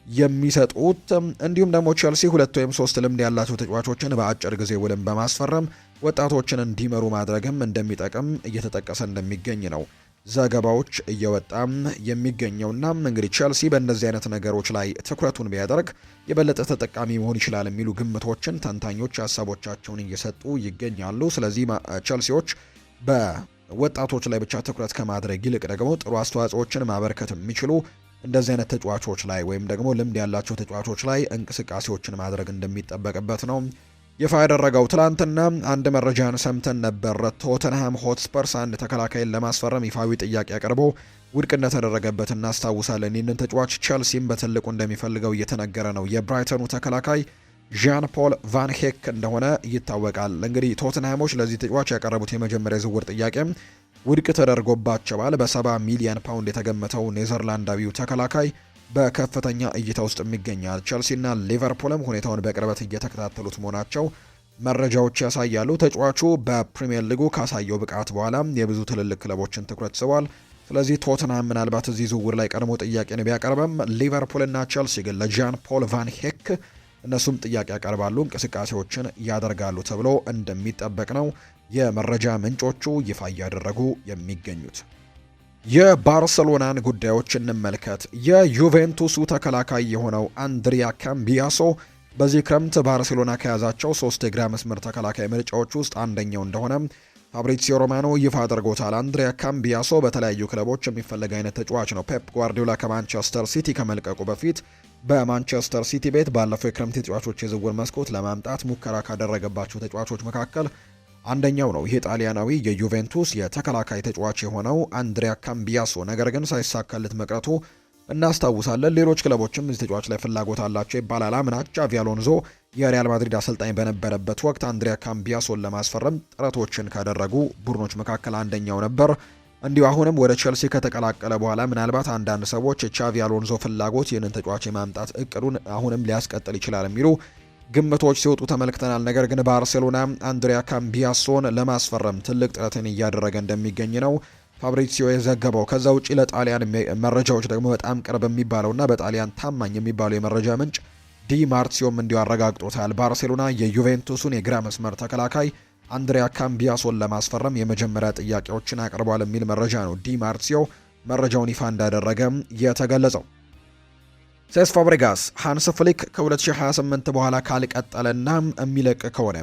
የሚሰጡት። እንዲሁም ደግሞ ቼልሲ 2 ወይም 3 ልምድ ያላቸው ተጫዋቾችን በአጭር ጊዜ ውልም በማስፈረም ወጣቶችን እንዲመሩ ማድረግም እንደሚጠቅም እየተጠቀሰ እንደሚገኝ ነው ዘገባዎች እየወጣም የሚገኘውና እንግዲህ ቼልሲ በእንደዚህ አይነት ነገሮች ላይ ትኩረቱን ቢያደርግ የበለጠ ተጠቃሚ መሆን ይችላል የሚሉ ግምቶችን ተንታኞች ሀሳቦቻቸውን እየሰጡ ይገኛሉ። ስለዚህ ቼልሲዎች በወጣቶች ላይ ብቻ ትኩረት ከማድረግ ይልቅ ደግሞ ጥሩ አስተዋጽኦችን ማበርከት የሚችሉ እንደዚህ አይነት ተጫዋቾች ላይ ወይም ደግሞ ልምድ ያላቸው ተጫዋቾች ላይ እንቅስቃሴዎችን ማድረግ እንደሚጠበቅበት ነው ይፋ ያደረገው። ትላንትና አንድ መረጃን ሰምተን ነበር። ቶተንሃም ሆትስፐርስ አንድ ተከላካይን ለማስፈረም ይፋዊ ጥያቄ አቅርቦ ውድቅ እንደተደረገበት እናስታውሳለን። ይህንን ተጫዋች ቼልሲም በትልቁ እንደሚፈልገው እየተነገረ ነው። የብራይተኑ ተከላካይ ዣን ፖል ቫን ሄክ እንደሆነ ይታወቃል። እንግዲህ ቶተንሃሞች ለዚህ ተጫዋች ያቀረቡት የመጀመሪያ ዝውውር ጥያቄ ውድቅ ተደርጎባቸዋል። በ70 ሚሊዮን ፓውንድ የተገመተው ኔዘርላንዳዊው ተከላካይ በከፍተኛ እይታ ውስጥ ይገኛል። ቸልሲና ሊቨርፑልም ሁኔታውን በቅርበት እየተከታተሉት መሆናቸው መረጃዎች ያሳያሉ። ተጫዋቹ በፕሪሚየር ሊጉ ካሳየው ብቃት በኋላ የብዙ ትልልቅ ክለቦችን ትኩረት ስቧል። ስለዚህ ቶተንሃም ምናልባት እዚህ ዝውውር ላይ ቀድሞ ጥያቄን ቢያቀርብም ሊቨርፑልና ቸልሲ ግን ለዣን ፖል ቫን ሄክ እነሱም ጥያቄ ያቀርባሉ፣ እንቅስቃሴዎችን ያደርጋሉ ተብሎ እንደሚጠበቅ ነው የመረጃ ምንጮቹ ይፋ እያደረጉ የሚገኙት። የባርሰሎናን ጉዳዮች እንመልከት። የዩቬንቱሱ ተከላካይ የሆነው አንድሪያ ካምቢያሶ በዚህ ክረምት ባርሴሎና ከያዛቸው 3 የግራ መስመር ተከላካይ ምርጫዎች ውስጥ አንደኛው እንደሆነ ፋብሪዚዮ ሮማኖ ይፋ አድርጎታል። አንድሪያ ካምቢያሶ በተለያዩ ክለቦች የሚፈለግ አይነት ተጫዋች ነው። ፔፕ ጓርዲዮላ ከማንቸስተር ሲቲ ከመልቀቁ በፊት በማንቸስተር ሲቲ ቤት ባለፈው የክረምት ተጫዋቾች የዝውውር መስኮት ለማምጣት ሙከራ ካደረገባቸው ተጫዋቾች መካከል አንደኛው ነው። ይሄ ጣሊያናዊ የዩቬንቱስ የተከላካይ ተጫዋች የሆነው አንድሪያ ካምቢያሶ ነገር ግን ሳይሳካለት መቅረቱ እናስታውሳለን። ሌሎች ክለቦችም እዚህ ተጫዋች ላይ ፍላጎት አላቸው ይባላል። አምና ቻቪ አሎንዞ የሪያል ማድሪድ አሰልጣኝ በነበረበት ወቅት አንድሪያ ካምቢያሶን ለማስፈረም ጥረቶችን ካደረጉ ቡድኖች መካከል አንደኛው ነበር። እንዲሁ አሁንም ወደ ቼልሲ ከተቀላቀለ በኋላ ምናልባት አንዳንድ ሰዎች የቻቪ አሎንዞ ፍላጎት ይህንን ተጫዋች የማምጣት እቅዱን አሁንም ሊያስቀጥል ይችላል የሚሉ ግምቶች ሲወጡ ተመልክተናል። ነገር ግን ባርሴሎና አንድሪያ ካምቢያሶን ለማስፈረም ትልቅ ጥረትን እያደረገ እንደሚገኝ ነው ፋብሪዚዮ የዘገበው። ከዛ ውጪ ለጣሊያን መረጃዎች ደግሞ በጣም ቅርብ የሚባለውና በጣሊያን ታማኝ የሚባለው የመረጃ ምንጭ ዲ ማርሲዮም እንዲሁ አረጋግጦታል። ባርሴሎና የዩቬንቱሱን የግራ መስመር ተከላካይ አንድሪያ ካምቢያሶን ለማስፈረም የመጀመሪያ ጥያቄዎችን አቅርቧል የሚል መረጃ ነው ዲ ማርሲዮ መረጃውን ይፋ እንዳደረገ የተገለጸው። ሴስ ፋብሪጋስ ሃንስ ፍሊክ ከ2028 በኋላ ካልቀጠለና የሚለቅ ከሆነ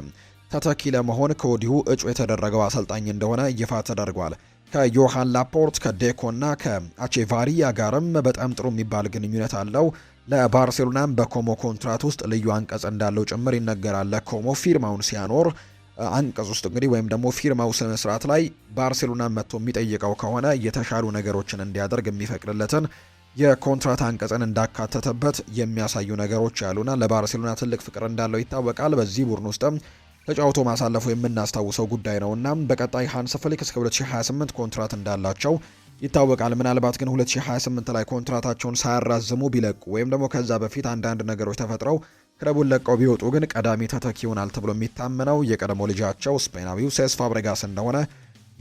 ተተኪ ለመሆን ከወዲሁ እጩ የተደረገው አሰልጣኝ እንደሆነ ይፋ ተደርጓል። ከዮሃን ላፖርት ከዴኮና ከአቼቫሪያ ጋርም በጣም ጥሩ የሚባል ግንኙነት አለው። ለባርሴሎናም በኮሞ ኮንትራት ውስጥ ልዩ አንቀጽ እንዳለው ጭምር ይነገራል። ለኮሞ ፊርማውን ሲያኖር አንቀጽ ውስጥ እንግዲህ ወይም ደግሞ ፊርማው ስነ ስርዓት ላይ ባርሴሎና መጥቶ የሚጠይቀው ከሆነ የተሻሉ ነገሮችን እንዲያደርግ የሚፈቅድለትን የኮንትራት አንቀጽን እንዳካተተበት የሚያሳዩ ነገሮች ያሉና ለባርሴሎና ትልቅ ፍቅር እንዳለው ይታወቃል። በዚህ ቡድን ውስጥም ተጫውቶ ማሳለፉ የምናስታውሰው ጉዳይ ነውና በቀጣይ ሃንስ ፍሊክ እስከ 2028 ኮንትራት እንዳላቸው ይታወቃል። ምናልባት ግን 2028 ላይ ኮንትራታቸውን ሳያራዝሙ ቢለቁ ወይም ደግሞ ከዛ በፊት አንዳንድ ነገሮች ተፈጥረው ክለቡን ለቀው ቢወጡ ግን ቀዳሚ ተተኪ ይሆናል ተብሎ የሚታመነው የቀድሞ ልጃቸው ስፔናዊው ሴስ ፋብሪጋስ እንደሆነ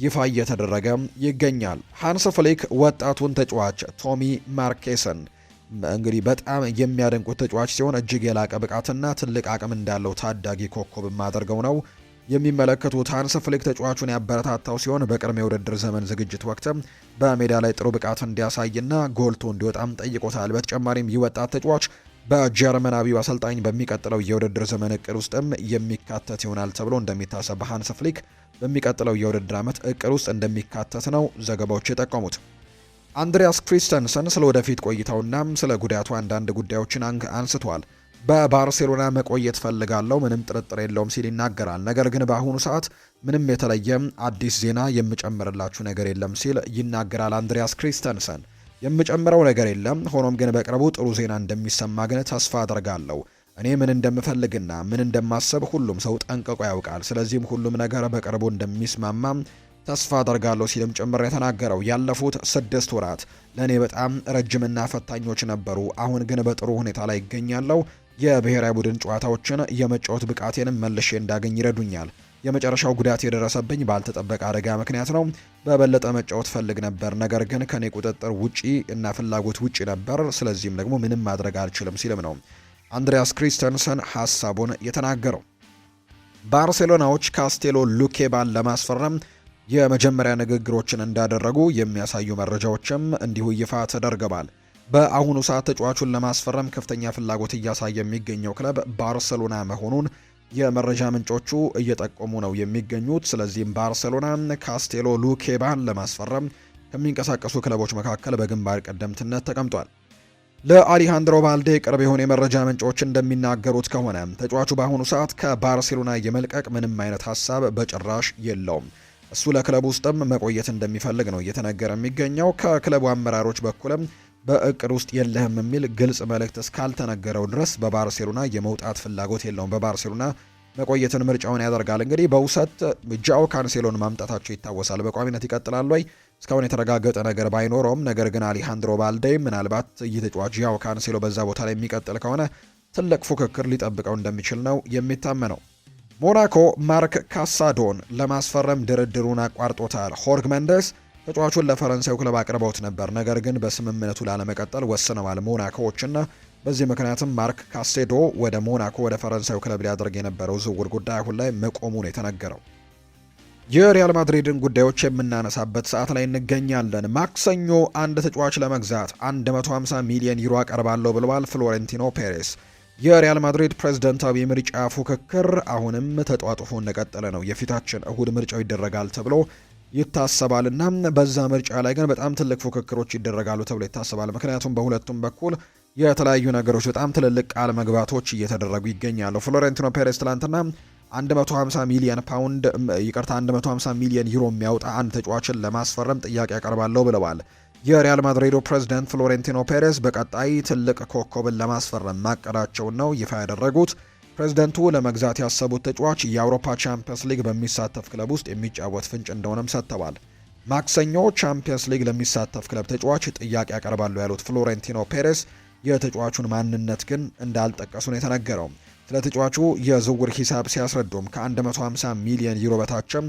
ይፋ እየተደረገ ይገኛል። ሃንስ ፍሊክ ወጣቱን ተጫዋች ቶሚ ማርኬስን እንግዲህ በጣም የሚያደንቁት ተጫዋች ሲሆን እጅግ የላቀ ብቃትና ትልቅ አቅም እንዳለው ታዳጊ ኮከብ አድርገው ነው የሚመለከቱት። ሃንስ ፍሊክ ተጫዋቹን ያበረታታው ሲሆን በቅድመ የውድድር ዘመን ዝግጅት ወቅትም በሜዳ ላይ ጥሩ ብቃት እንዲያሳይና ጎልቶ እንዲወጣም ጠይቆታል። በተጨማሪም ይህ ወጣት ተጫዋች በጀርመናዊው አሰልጣኝ በሚቀጥለው የውድድር ዘመን እቅድ ውስጥም የሚካተት ይሆናል ተብሎ እንደሚታሰብ በሃንስ ፍሊክ በሚቀጥለው የውድድር ዓመት እቅድ ውስጥ እንደሚካተት ነው ዘገባዎች የጠቆሙት። አንድሪያስ ክሪስተንሰን ስለ ወደፊት ቆይታውና ስለ ጉዳቱ አንዳንድ ጉዳዮችን አንስቷል። በባርሴሎና መቆየት ፈልጋለሁ፣ ምንም ጥርጥር የለውም ሲል ይናገራል። ነገር ግን በአሁኑ ሰዓት ምንም የተለየ አዲስ ዜና የምጨምርላችሁ ነገር የለም ሲል ይናገራል። አንድሪያስ ክሪስተንሰን የምጨምረው ነገር የለም፣ ሆኖም ግን በቅርቡ ጥሩ ዜና እንደሚሰማ ግን ተስፋ አደርጋለሁ። እኔ ምን እንደምፈልግና ምን እንደማሰብ ሁሉም ሰው ጠንቅቆ ያውቃል። ስለዚህም ሁሉም ነገር በቅርቡ እንደሚስማማ ተስፋ አደርጋለሁ ሲልም ጭምር የተናገረው። ያለፉት 6 ወራት ለእኔ በጣም ረጅምና ፈታኞች ነበሩ። አሁን ግን በጥሩ ሁኔታ ላይ ይገኛለሁ። የብሔራዊ ቡድን ጨዋታዎችን የመጫወት ብቃቴንም መልሼ እንዳገኝ ይረዱኛል። የመጨረሻው ጉዳት የደረሰብኝ ባልተጠበቀ አደጋ ምክንያት ነው። በበለጠ መጫወት ፈልግ ነበር፣ ነገር ግን ከኔ ቁጥጥር ውጪ እና ፍላጎት ውጪ ነበር። ስለዚህም ደግሞ ምንም ማድረግ አልችልም ሲልም ነው አንድሪያስ ክሪስተንሰን ሐሳቡን የተናገረው። ባርሴሎናዎች ካስቴሎ ሉኬባን ለማስፈረም የመጀመሪያ ንግግሮችን እንዳደረጉ የሚያሳዩ መረጃዎችም እንዲሁ ይፋ ተደርገዋል። በአሁኑ ሰዓት ተጫዋቹን ለማስፈረም ከፍተኛ ፍላጎት እያሳየ የሚገኘው ክለብ ባርሴሎና መሆኑን የመረጃ ምንጮቹ እየጠቆሙ ነው የሚገኙት። ስለዚህም ባርሴሎና ካስቴሎ ሉኬባን ለማስፈረም ከሚንቀሳቀሱ ክለቦች መካከል በግንባር ቀደምትነት ተቀምጧል። ለአሊሃንድሮ ባልዴ ቅርብ የሆኑ የመረጃ ምንጮች እንደሚናገሩት ከሆነ ተጫዋቹ በአሁኑ ሰዓት ከባርሴሎና የመልቀቅ ምንም አይነት ሀሳብ በጭራሽ የለውም። እሱ ለክለቡ ውስጥም መቆየት እንደሚፈልግ ነው እየተነገረ የሚገኘው። ከክለቡ አመራሮች በኩልም በእቅድ ውስጥ የለህም የሚል ግልጽ መልእክት እስካልተነገረው ድረስ በባርሴሎና የመውጣት ፍላጎት የለውም። በባርሴሎና መቆየትን ምርጫውን ያደርጋል። እንግዲህ በውሰት ጃኦ ካንሴሎን ማምጣታቸው ይታወሳል። በቋሚነት ይቀጥላል ወይ? እስካሁን የተረጋገጠ ነገር ባይኖረውም፣ ነገር ግን አሊሃንድሮ ባልዴ ምናልባት እየተጫዋች ጃኦ ካንሴሎ በዛ ቦታ ላይ የሚቀጥል ከሆነ ትልቅ ፉክክር ሊጠብቀው እንደሚችል ነው የሚታመነው። ሞናኮ ማርክ ካሳዶን ለማስፈረም ድርድሩን አቋርጦታል። ሆርግ መንደስ ተጫዋቹን ለፈረንሳዩ ክለብ አቅርበውት ነበር፣ ነገር ግን በስምምነቱ ላለመቀጠል ወስነዋል ሞናኮዎችና በዚህ ምክንያትም ማርክ ካሴዶ ወደ ሞናኮ ወደ ፈረንሳዩ ክለብ ሊያደርግ የነበረው ዝውውር ጉዳይ አሁን ላይ መቆሙ ነው የተነገረው። የሪያል ማድሪድን ጉዳዮች የምናነሳበት ሰዓት ላይ እንገኛለን። ማክሰኞ አንድ ተጫዋች ለመግዛት 150 ሚሊዮን ዩሮ አቀርባለሁ ብለዋል ፍሎሬንቲኖ ፔሬስ። የሪያል ማድሪድ ፕሬዝዳንታዊ ምርጫ ፉክክር አሁንም ተጧጡፎ እንደቀጠለ ነው። የፊታችን እሁድ ምርጫው ይደረጋል ተብሎ ይታሰባልና በዛ ምርጫ ላይ ግን በጣም ትልቅ ፉክክሮች ይደረጋሉ ተብሎ ይታሰባል። ምክንያቱም በሁለቱም በኩል የተለያዩ ነገሮች በጣም ትልልቅ ቃል መግባቶች እየተደረጉ ይገኛሉ። ፍሎሬንቲኖ ፔሬስ ትላንትና 150 ሚሊዮን ዩሮ የሚያወጣ አንድ ተጫዋችን ለማስፈረም ጥያቄ ያቀርባለሁ ብለዋል። የሪያል ማድሪዱ ፕሬዝዳንት ፍሎሬንቲኖ ፔሬስ በቀጣይ ትልቅ ኮከብን ለማስፈረም ማቀዳቸውን ነው ይፋ ያደረጉት። ፕሬዝዳንቱ ለመግዛት ያሰቡት ተጫዋች የአውሮፓ ቻምፒየንስ ሊግ በሚሳተፍ ክለብ ውስጥ የሚጫወት ፍንጭ እንደሆነም ሰጥተዋል። ማክሰኞ ቻምፒየንስ ሊግ ለሚሳተፍ ክለብ ተጫዋች ጥያቄ ያቀርባሉ ያሉት ፍሎሬንቲኖ ፔሬስ የተጫዋቹን ማንነት ግን እንዳልጠቀሱ ነው የተነገረው። ስለ ተጫዋቹ የዝውውር ሂሳብ ሲያስረዱም ከ150 ሚሊዮን ዩሮ በታችም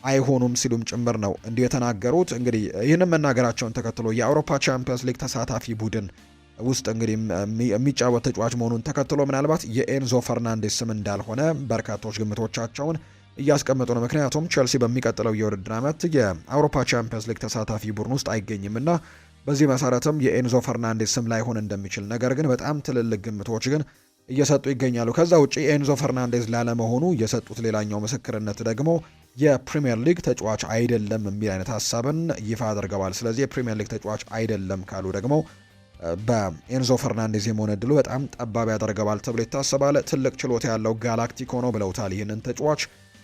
አይሆኑም ሲሉም ጭምር ነው እንዲህ የተናገሩት። እንግዲህ ይህንን መናገራቸውን ተከትሎ የአውሮፓ ቻምፒየንስ ሊግ ተሳታፊ ቡድን ውስጥ እንግዲህ የሚጫወት ተጫዋች መሆኑን ተከትሎ ምናልባት የኤንዞ ፈርናንዴስ ስም እንዳልሆነ በርካቶች ግምቶቻቸውን እያስቀመጡ ነው። ምክንያቱም ቼልሲ በሚቀጥለው የውድድር ዓመት የአውሮፓ ቻምፒየንስ ሊግ ተሳታፊ ቡድን ውስጥ አይገኝምና በዚህ መሰረትም የኤንዞ ፈርናንዴስ ስም ላይሆን እንደሚችል ነገር ግን በጣም ትልልቅ ግምቶች ግን እየሰጡ ይገኛሉ። ከዛ ውጪ ኤንዞ ፈርናንዴዝ ላለመሆኑ የሰጡት ሌላኛው ምስክርነት ደግሞ የፕሪሚየር ሊግ ተጫዋች አይደለም የሚል አይነት ሀሳብን ይፋ አድርገዋል። ስለዚህ የፕሪሚየር ሊግ ተጫዋች አይደለም ካሉ ደግሞ በኤንዞ ፈርናንዴዝ የመሆን እድሉ በጣም ጠባብ ያደርገዋል ተብሎ ይታሰባል። ትልቅ ችሎታ ያለው ጋላክቲኮ ነው ብለውታል ይህንን ተጫዋች።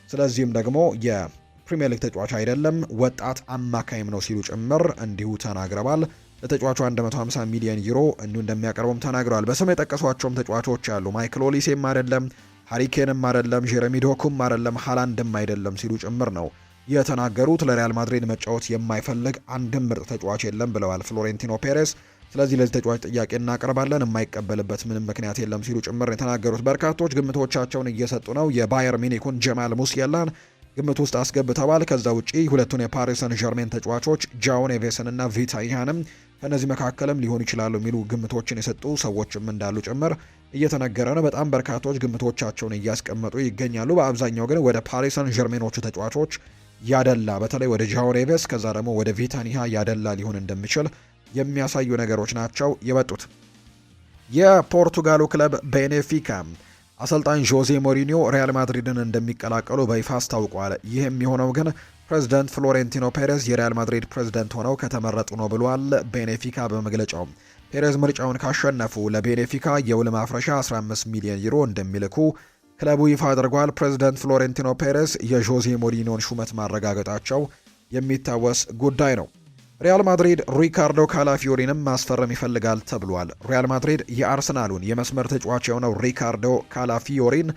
ስለዚህም ደግሞ የፕሪሚየር ሊግ ተጫዋች አይደለም፣ ወጣት አማካይም ነው ሲሉ ጭምር እንዲሁ ተናግረዋል። ለተጫዋቹ 150 ሚሊዮን ዩሮ እንዲሁ እንደሚያቀርቡም ተናግረዋል። በስም የጠቀሷቸውም ተጫዋቾች ያሉ ማይክል ኦሊሴም አይደለም፣ ሃሪኬንም አይደለም፣ ጄሬሚ ዶኩም አይደለም፣ ሃላንድም አይደለም ሲሉ ጭምር ነው የተናገሩት። ለሪያል ማድሪድ መጫወት የማይፈልግ አንድም ምርጥ ተጫዋች የለም ብለዋል ፍሎሬንቲኖ ፔሬስ። ስለዚህ ለዚህ ተጫዋች ጥያቄ እናቀርባለን፣ የማይቀበልበት ምንም ምክንያት የለም ሲሉ ጭምር የተናገሩት። በርካቶች ግምቶቻቸውን እየሰጡ ነው። የባየር ሚኒኩን ጀማል ሙሲያላን ግምት ውስጥ አስገብተዋል። ከዛ ውጪ ሁለቱን የፓሪስ ሰን ዠርሜን ተጫዋቾች ጃኦ ኔቬስን እና ቪታኒያንም ከነዚህ መካከልም ሊሆኑ ይችላሉ የሚሉ ግምቶችን የሰጡ ሰዎችም እንዳሉ ጭምር እየተነገረ ነው። በጣም በርካቶች ግምቶቻቸውን እያስቀመጡ ይገኛሉ። በአብዛኛው ግን ወደ ፓሪስ ሰን ዠርሜኖቹ ተጫዋቾች ያደላ፣ በተለይ ወደ ጃኦ ኔቬስ ከዛ ደግሞ ወደ ቪታኒያ ያደላ ሊሆን እንደሚችል የሚያሳዩ ነገሮች ናቸው የወጡት። የፖርቱጋሉ ክለብ ቤኔፊካ አሰልጣኝ ዦዜ ሞሪኒዮ ሪያል ማድሪድን እንደሚቀላቀሉ በይፋ አስታውቋል። ይህ የሚሆነው ግን ፕሬዝዳንት ፍሎሬንቲኖ ፔሬዝ የሪያል ማድሪድ ፕሬዝዳንት ሆነው ከተመረጡ ነው ብሏል ቤኔፊካ በመግለጫው። ፔሬዝ ምርጫውን ካሸነፉ ለቤኔፊካ የውል ማፍረሻ 15 ሚሊዮን ዩሮ እንደሚልኩ ክለቡ ይፋ አድርጓል። ፕሬዝዳንት ፍሎሬንቲኖ ፔሬዝ የዦዜ ሞሪኒዮን ሹመት ማረጋገጣቸው የሚታወስ ጉዳይ ነው። ሪያል ማድሪድ ሪካርዶ ካላፊዮሪንም ማስፈረም ይፈልጋል ተብሏል። ሪያል ማድሪድ የአርሰናሉን የመስመር ተጫዋች የሆነው ሪካርዶ ካላፊዮሪን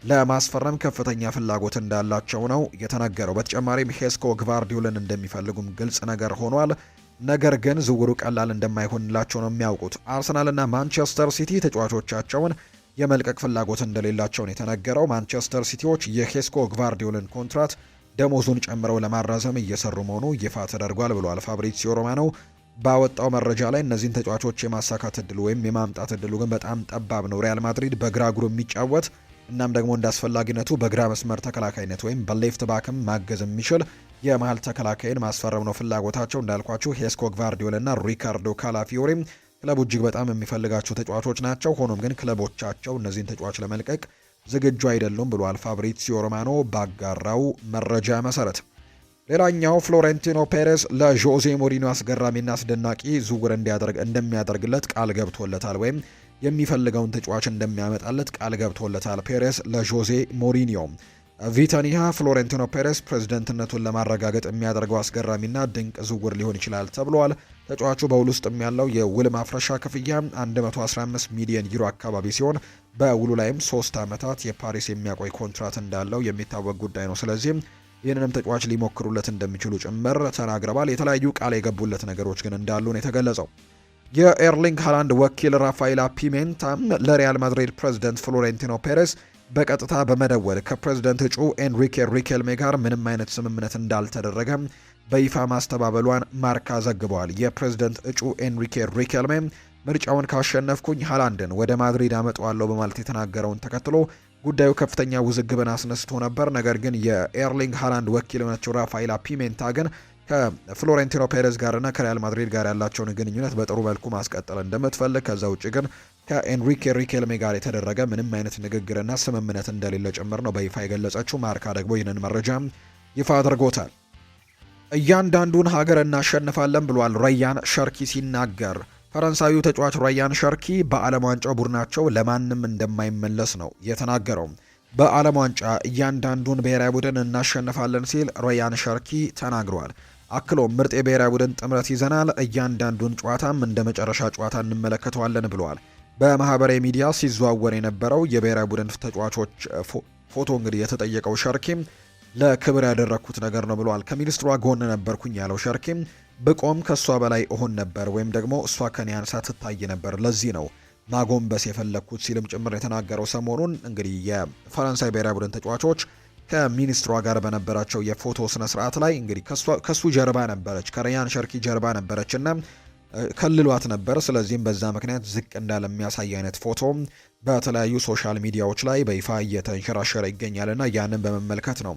ለማስፈረም ከፍተኛ ፍላጎት እንዳላቸው ነው የተነገረው። በተጨማሪም ሄስኮ ግቫርዲዮልን እንደሚፈልጉም ግልጽ ነገር ሆኗል። ነገር ግን ዝውውሩ ቀላል እንደማይሆንላቸው ነው የሚያውቁት። አርሰናልና ማንቸስተር ሲቲ ተጫዋቾቻቸውን የመልቀቅ ፍላጎት እንደሌላቸው ነው የተነገረው። ማንቸስተር ሲቲዎች የሄስኮ ግቫርዲዮልን ኮንትራት ደሞዙን ጨምረው ለማራዘም እየሰሩ መሆኑ ይፋ ተደርጓል ብሏል ፋብሪዚዮ ሮማኖ ባወጣው መረጃ ላይ። እነዚህን ተጫዋቾች የማሳካት እድሉ ወይም የማምጣት እድሉ ግን በጣም ጠባብ ነው። ሪያል ማድሪድ በግራ እግሩ የሚጫወት እናም ደግሞ እንደ አስፈላጊነቱ በግራ መስመር ተከላካይነት ወይም በሌፍት ባክም ማገዝ የሚችል የመሀል ተከላካይን ማስፈረም ነው ፍላጎታቸው። እንዳልኳችሁ ሄስኮ ግቫርዲዮል እና ሪካርዶ ካላፊዮሪ ክለቡ እጅግ በጣም የሚፈልጋቸው ተጫዋቾች ናቸው። ሆኖም ግን ክለቦቻቸው እነዚህን ተጫዋች ለመልቀቅ ዝግጁ አይደሉም ብሏል ፋብሪዚዮ ሮማኖ ባጋራው መረጃ መሰረት። ሌላኛው ፍሎሬንቲኖ ፔሬዝ ለዦዜ ሞሪኒዮ አስገራሚና አስደናቂ ዝውውር እንደሚያደርግለት ቃል ገብቶለታል ወይም የሚፈልገውን ተጫዋች እንደሚያመጣለት ቃል ገብቶለታል። ፔሬዝ ለዦዜ ሞሪኒዮ ቪታኒያ ፍሎሬንቲኖ ፔሬዝ ፕሬዝዳንትነቱን ለማረጋገጥ የሚያደርገው አስገራሚና ድንቅ ዝውውር ሊሆን ይችላል ተብሏል። ተጫዋቹ በውል ውስጥም ያለው የውል ማፍረሻ ክፍያ 115 ሚሊዮን ዩሮ አካባቢ ሲሆን በውሉ ላይም 3 ዓመታት የፓሪስ የሚያቆይ ኮንትራት እንዳለው የሚታወቅ ጉዳይ ነው። ስለዚህም ይህንንም ተጫዋች ሊሞክሩለት እንደሚችሉ ጭምር ተናግረዋል። የተለያዩ ቃል የገቡለት ነገሮች ግን እንዳሉ ነው የተገለጸው። የኤርሊንግ ሃላንድ ወኪል ራፋኤላ ፒሜንታ ለሪያል ማድሪድ ፕሬዝዳንት ፍሎሬንቲኖ ፔሬዝ በቀጥታ በመደወል ከፕሬዝዳንት እጩ ኤንሪኬ ሪኬልሜ ጋር ምንም አይነት ስምምነት እንዳልተደረገ በይፋ ማስተባበሏን ማርካ ዘግበዋል። የፕሬዝዳንት እጩ ኤንሪኬ ሪኬልሜ ምርጫውን ካሸነፍኩኝ ሃላንድን ወደ ማድሪድ አመጣዋለሁ በማለት የተናገረውን ተከትሎ ጉዳዩ ከፍተኛ ውዝግብን አስነስቶ ነበር። ነገር ግን የኤርሊንግ ሃላንድ ወኪል የሆነችው ራፋኤላ ፒሜንታ ግን ከፍሎሬንቲኖ ፔሬዝ ጋርና ከሪያል ማድሪድ ጋር ያላቸውን ግንኙነት በጥሩ መልኩ ማስቀጠል እንደምትፈልግ፣ ከዛ ውጭ ግን ከኤንሪኬ ሪኬልሜ ጋር የተደረገ ምንም አይነት ንግግርና ስምምነት እንደሌለ ጭምር ነው በይፋ የገለጸችው። ማርካ ደግሞ ይህንን መረጃ ይፋ አድርጎታል። እያንዳንዱን ሀገር እናሸንፋለን ብሏል ረያን ሸርኪ ሲናገር። ፈረንሳዊው ተጫዋች ራያን ሸርኪ በዓለም ዋንጫው ቡድናቸው ለማንም እንደማይመለስ ነው የተናገረው። በዓለም ዋንጫ እያንዳንዱን ብሔራዊ ቡድን እናሸንፋለን ሲል ራያን ሸርኪ ተናግሯል። አክሎም ምርጥ የብሔራዊ ቡድን ጥምረት ይዘናል፣ እያንዳንዱን ጨዋታም እንደ መጨረሻ ጨዋታ እንመለከተዋለን ብለዋል። በማህበራዊ ሚዲያ ሲዘዋወር የነበረው የብሔራዊ ቡድን ተጫዋቾች ፎቶ እንግዲህ የተጠየቀው ሸርኪም ለክብር ያደረኩት ነገር ነው ብለዋል። ከሚኒስትሯ ጎን ነበርኩኝ ያለው ሸርኪም ብቆም ከእሷ በላይ እሆን ነበር ወይም ደግሞ እሷ ከኔ አንሳ ትታይ ነበር፣ ለዚህ ነው ማጎንበስ የፈለግኩት ሲልም ጭምር የተናገረው። ሰሞኑን እንግዲህ የፈረንሳይ ብሔራዊ ቡድን ተጫዋቾች ከሚኒስትሯ ጋር በነበራቸው የፎቶ ስነ ስርዓት ላይ እንግዲህ ከሱ ጀርባ ነበረች፣ ከራያን ሸርኪ ጀርባ ነበረች እና ከልሏት ነበር። ስለዚህም በዛ ምክንያት ዝቅ እንዳለ የሚያሳይ አይነት ፎቶ በተለያዩ ሶሻል ሚዲያዎች ላይ በይፋ እየተንሸራሸረ ይገኛልና ያንን በመመልከት ነው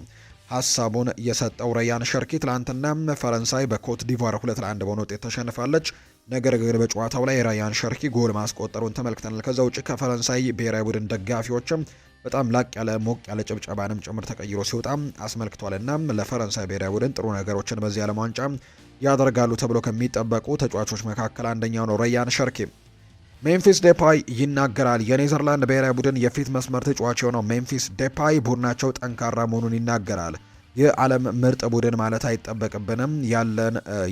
ሀሳቡን የሰጠው ራያን ሸርኪ። ትላንትና ፈረንሳይ በኮት ዲቫር 2-1 በሆነ ውጤት ተሸንፋለች። ነገር ግን በጨዋታው ላይ ራያን ሸርኪ ጎል ማስቆጠሩን ተመልክተናል። ከዛ ውጭ ከፈረንሳይ ብሔራዊ ቡድን ደጋፊዎችም በጣም ላቅ ያለ ሞቅ ያለ ጭብጨባንም ጭምር ተቀይሮ ሲወጣ አስመልክቷልና ለፈረንሳይ ብሔራዊ ቡድን ጥሩ ነገሮችን በዚህ ዓለም ዋንጫ ያደርጋሉ ተብሎ ከሚጠበቁ ተጫዋቾች መካከል አንደኛው ነው ራያን ሸርኪ። ሜምፊስ ዴፓይ ይናገራል። የኔዘርላንድ ብሔራዊ ቡድን የፊት መስመር ተጫዋች የሆነው ሜምፊስ ዴፓይ ቡድናቸው ጠንካራ መሆኑን ይናገራል። የዓለም ምርጥ ቡድን ማለት አይጠበቅብንም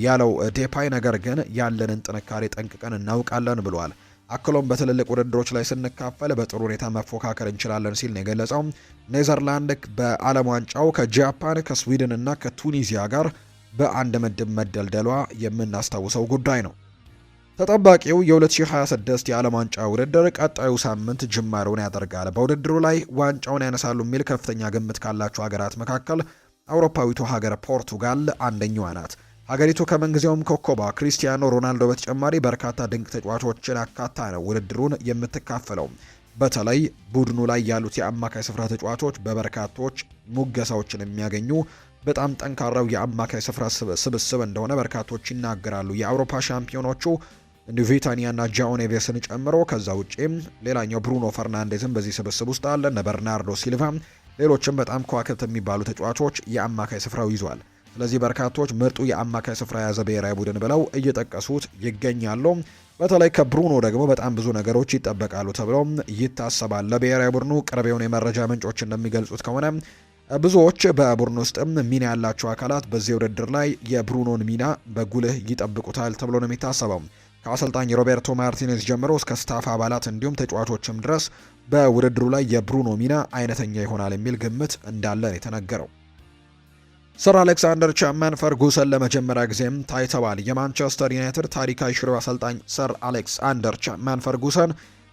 ያለው ዴፓይ ነገር ግን ያለንን ጥንካሬ ጠንቅቀን እናውቃለን ብሏል። አክሎም በትልልቅ ውድድሮች ላይ ስንካፈል በጥሩ ሁኔታ መፎካከር እንችላለን ሲል ነው የገለጸው። ኔዘርላንድ በዓለም ዋንጫው ከጃፓን፣ ከስዊድን እና ከቱኒዚያ ጋር በአንድ ምድብ መደልደሏ የምናስታውሰው ጉዳይ ነው። ተጠባቂው የ2026 የዓለም ዋንጫ ውድድር ቀጣዩ ሳምንት ጅማሬውን ያደርጋል። በውድድሩ ላይ ዋንጫውን ያነሳሉ የሚል ከፍተኛ ግምት ካላቸው ሀገራት መካከል አውሮፓዊቱ ሀገር ፖርቱጋል አንደኛዋ ናት። ሀገሪቱ ከምንጊዜውም ኮከቧ ክሪስቲያኖ ሮናልዶ በተጨማሪ በርካታ ድንቅ ተጫዋቾችን አካታ ነው ውድድሩን የምትካፈለው። በተለይ ቡድኑ ላይ ያሉት የአማካይ ስፍራ ተጫዋቾች በበርካቶች ሙገሳዎችን የሚያገኙ በጣም ጠንካራው የአማካይ ስፍራ ስብስብ እንደሆነ በርካቶች ይናገራሉ። የአውሮፓ ሻምፒዮኖቹ ቪታኒያና ጃኦ ኔቬስን ጨምሮ ከዛ ውጪም ሌላኛው ብሩኖ ፈርናንዴዝም በዚህ ስብስብ ውስጥ አለ። እነ በርናርዶ ሲልቫ፣ ሌሎችም በጣም ከዋክብት የሚባሉ ተጫዋቾች የአማካይ ስፍራው ይዟል። ስለዚህ በርካቶች ምርጡ የአማካይ ስፍራ የያዘ ብሔራዊ ቡድን ብለው እየጠቀሱት ይገኛሉ። በተለይ ከብሩኖ ደግሞ በጣም ብዙ ነገሮች ይጠበቃሉ ተብሎ ይታሰባል። ለብሔራዊ ቡድኑ ቅርብ የሆኑ የመረጃ ምንጮች እንደሚገልጹት ከሆነ ብዙዎች በቡድኑ ውስጥም ሚና ያላቸው አካላት በዚህ ውድድር ላይ የብሩኖን ሚና በጉልህ ይጠብቁታል ተብሎ ነው የሚታሰበው። ከአሰልጣኝ ሮቤርቶ ማርቲኔዝ ጀምሮ እስከ ስታፍ አባላት እንዲሁም ተጫዋቾችም ድረስ በውድድሩ ላይ የብሩኖ ሚና አይነተኛ ይሆናል የሚል ግምት እንዳለ ነው የተነገረው። ሰር አሌክሳንደር ቻፕማን ፈርጉሰን ለመጀመሪያ ጊዜም ታይተዋል። የማንቸስተር ዩናይትድ ታሪካዊ ሽሬው አሰልጣኝ ሰር አሌክሳንደር ቻፕማን ፈርጉሰን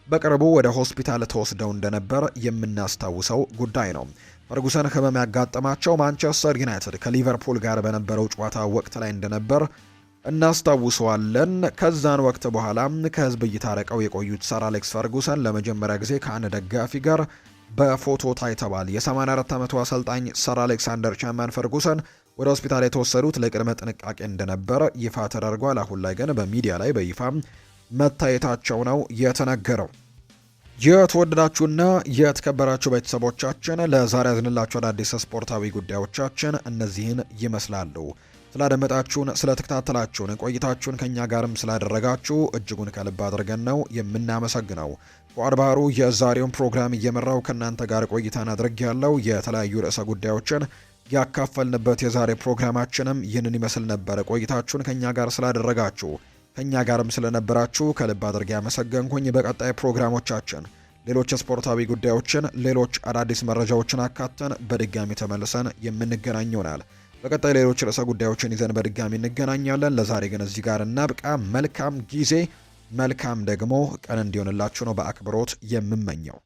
በቅርቡ ወደ ሆስፒታል ተወስደው እንደነበር የምናስታውሰው ጉዳይ ነው። ፈርጉሰን ህመም ያጋጠማቸው ማንቸስተር ዩናይትድ ከሊቨርፑል ጋር በነበረው ጨዋታ ወቅት ላይ እንደነበር እናስታውሰዋለን። ከዛን ወቅት በኋላ ከህዝብ እይታ ርቀው የቆዩት ሰር አሌክስ ፈርጉሰን ለመጀመሪያ ጊዜ ከአንድ ደጋፊ ጋር በፎቶ ታይተዋል። የ84 ዓመቱ አሰልጣኝ ሰር አሌክሳንደር ቻፕማን ፈርጉሰን ወደ ሆስፒታል የተወሰዱት ለቅድመ ጥንቃቄ እንደነበረ ይፋ ተደርጓል። አሁን ላይ ግን በሚዲያ ላይ በይፋ መታየታቸው ነው የተነገረው። የተወደዳችሁና የተከበራችሁ ቤተሰቦቻችን ለዛሬ ያዝንላችሁ አዳዲስ ስፖርታዊ ጉዳዮቻችን እነዚህን ይመስላሉ። ስላደመጣችሁን፣ ስለተከታተላችሁን፣ ቆይታችሁን ከኛ ጋርም ስላደረጋችሁ እጅጉን ከልብ አድርገን ነው የምናመሰግነው። ፉአድ ባህሩ የዛሬውን ፕሮግራም እየመራው ከእናንተ ጋር ቆይታን አድርጌያለሁ። የተለያዩ ርዕሰ ጉዳዮችን ያካፈልንበት የዛሬ ፕሮግራማችንም ይህንን ይመስል ነበር። ቆይታችሁን ከኛ ጋር ስላደረጋችሁ ከኛ ጋርም ስለነበራችሁ ከልብ አድርጌ ያመሰገንኩኝ። በቀጣይ ፕሮግራሞቻችን ሌሎች ስፖርታዊ ጉዳዮችን፣ ሌሎች አዳዲስ መረጃዎችን አካተን በድጋሚ ተመልሰን የምንገናኝ ይሆናል። በቀጣይ ሌሎች ርዕሰ ጉዳዮችን ይዘን በድጋሚ እንገናኛለን። ለዛሬ ግን እዚህ ጋር እናብቃ። መልካም ጊዜ፣ መልካም ደግሞ ቀን እንዲሆንላችሁ ነው በአክብሮት የምመኘው።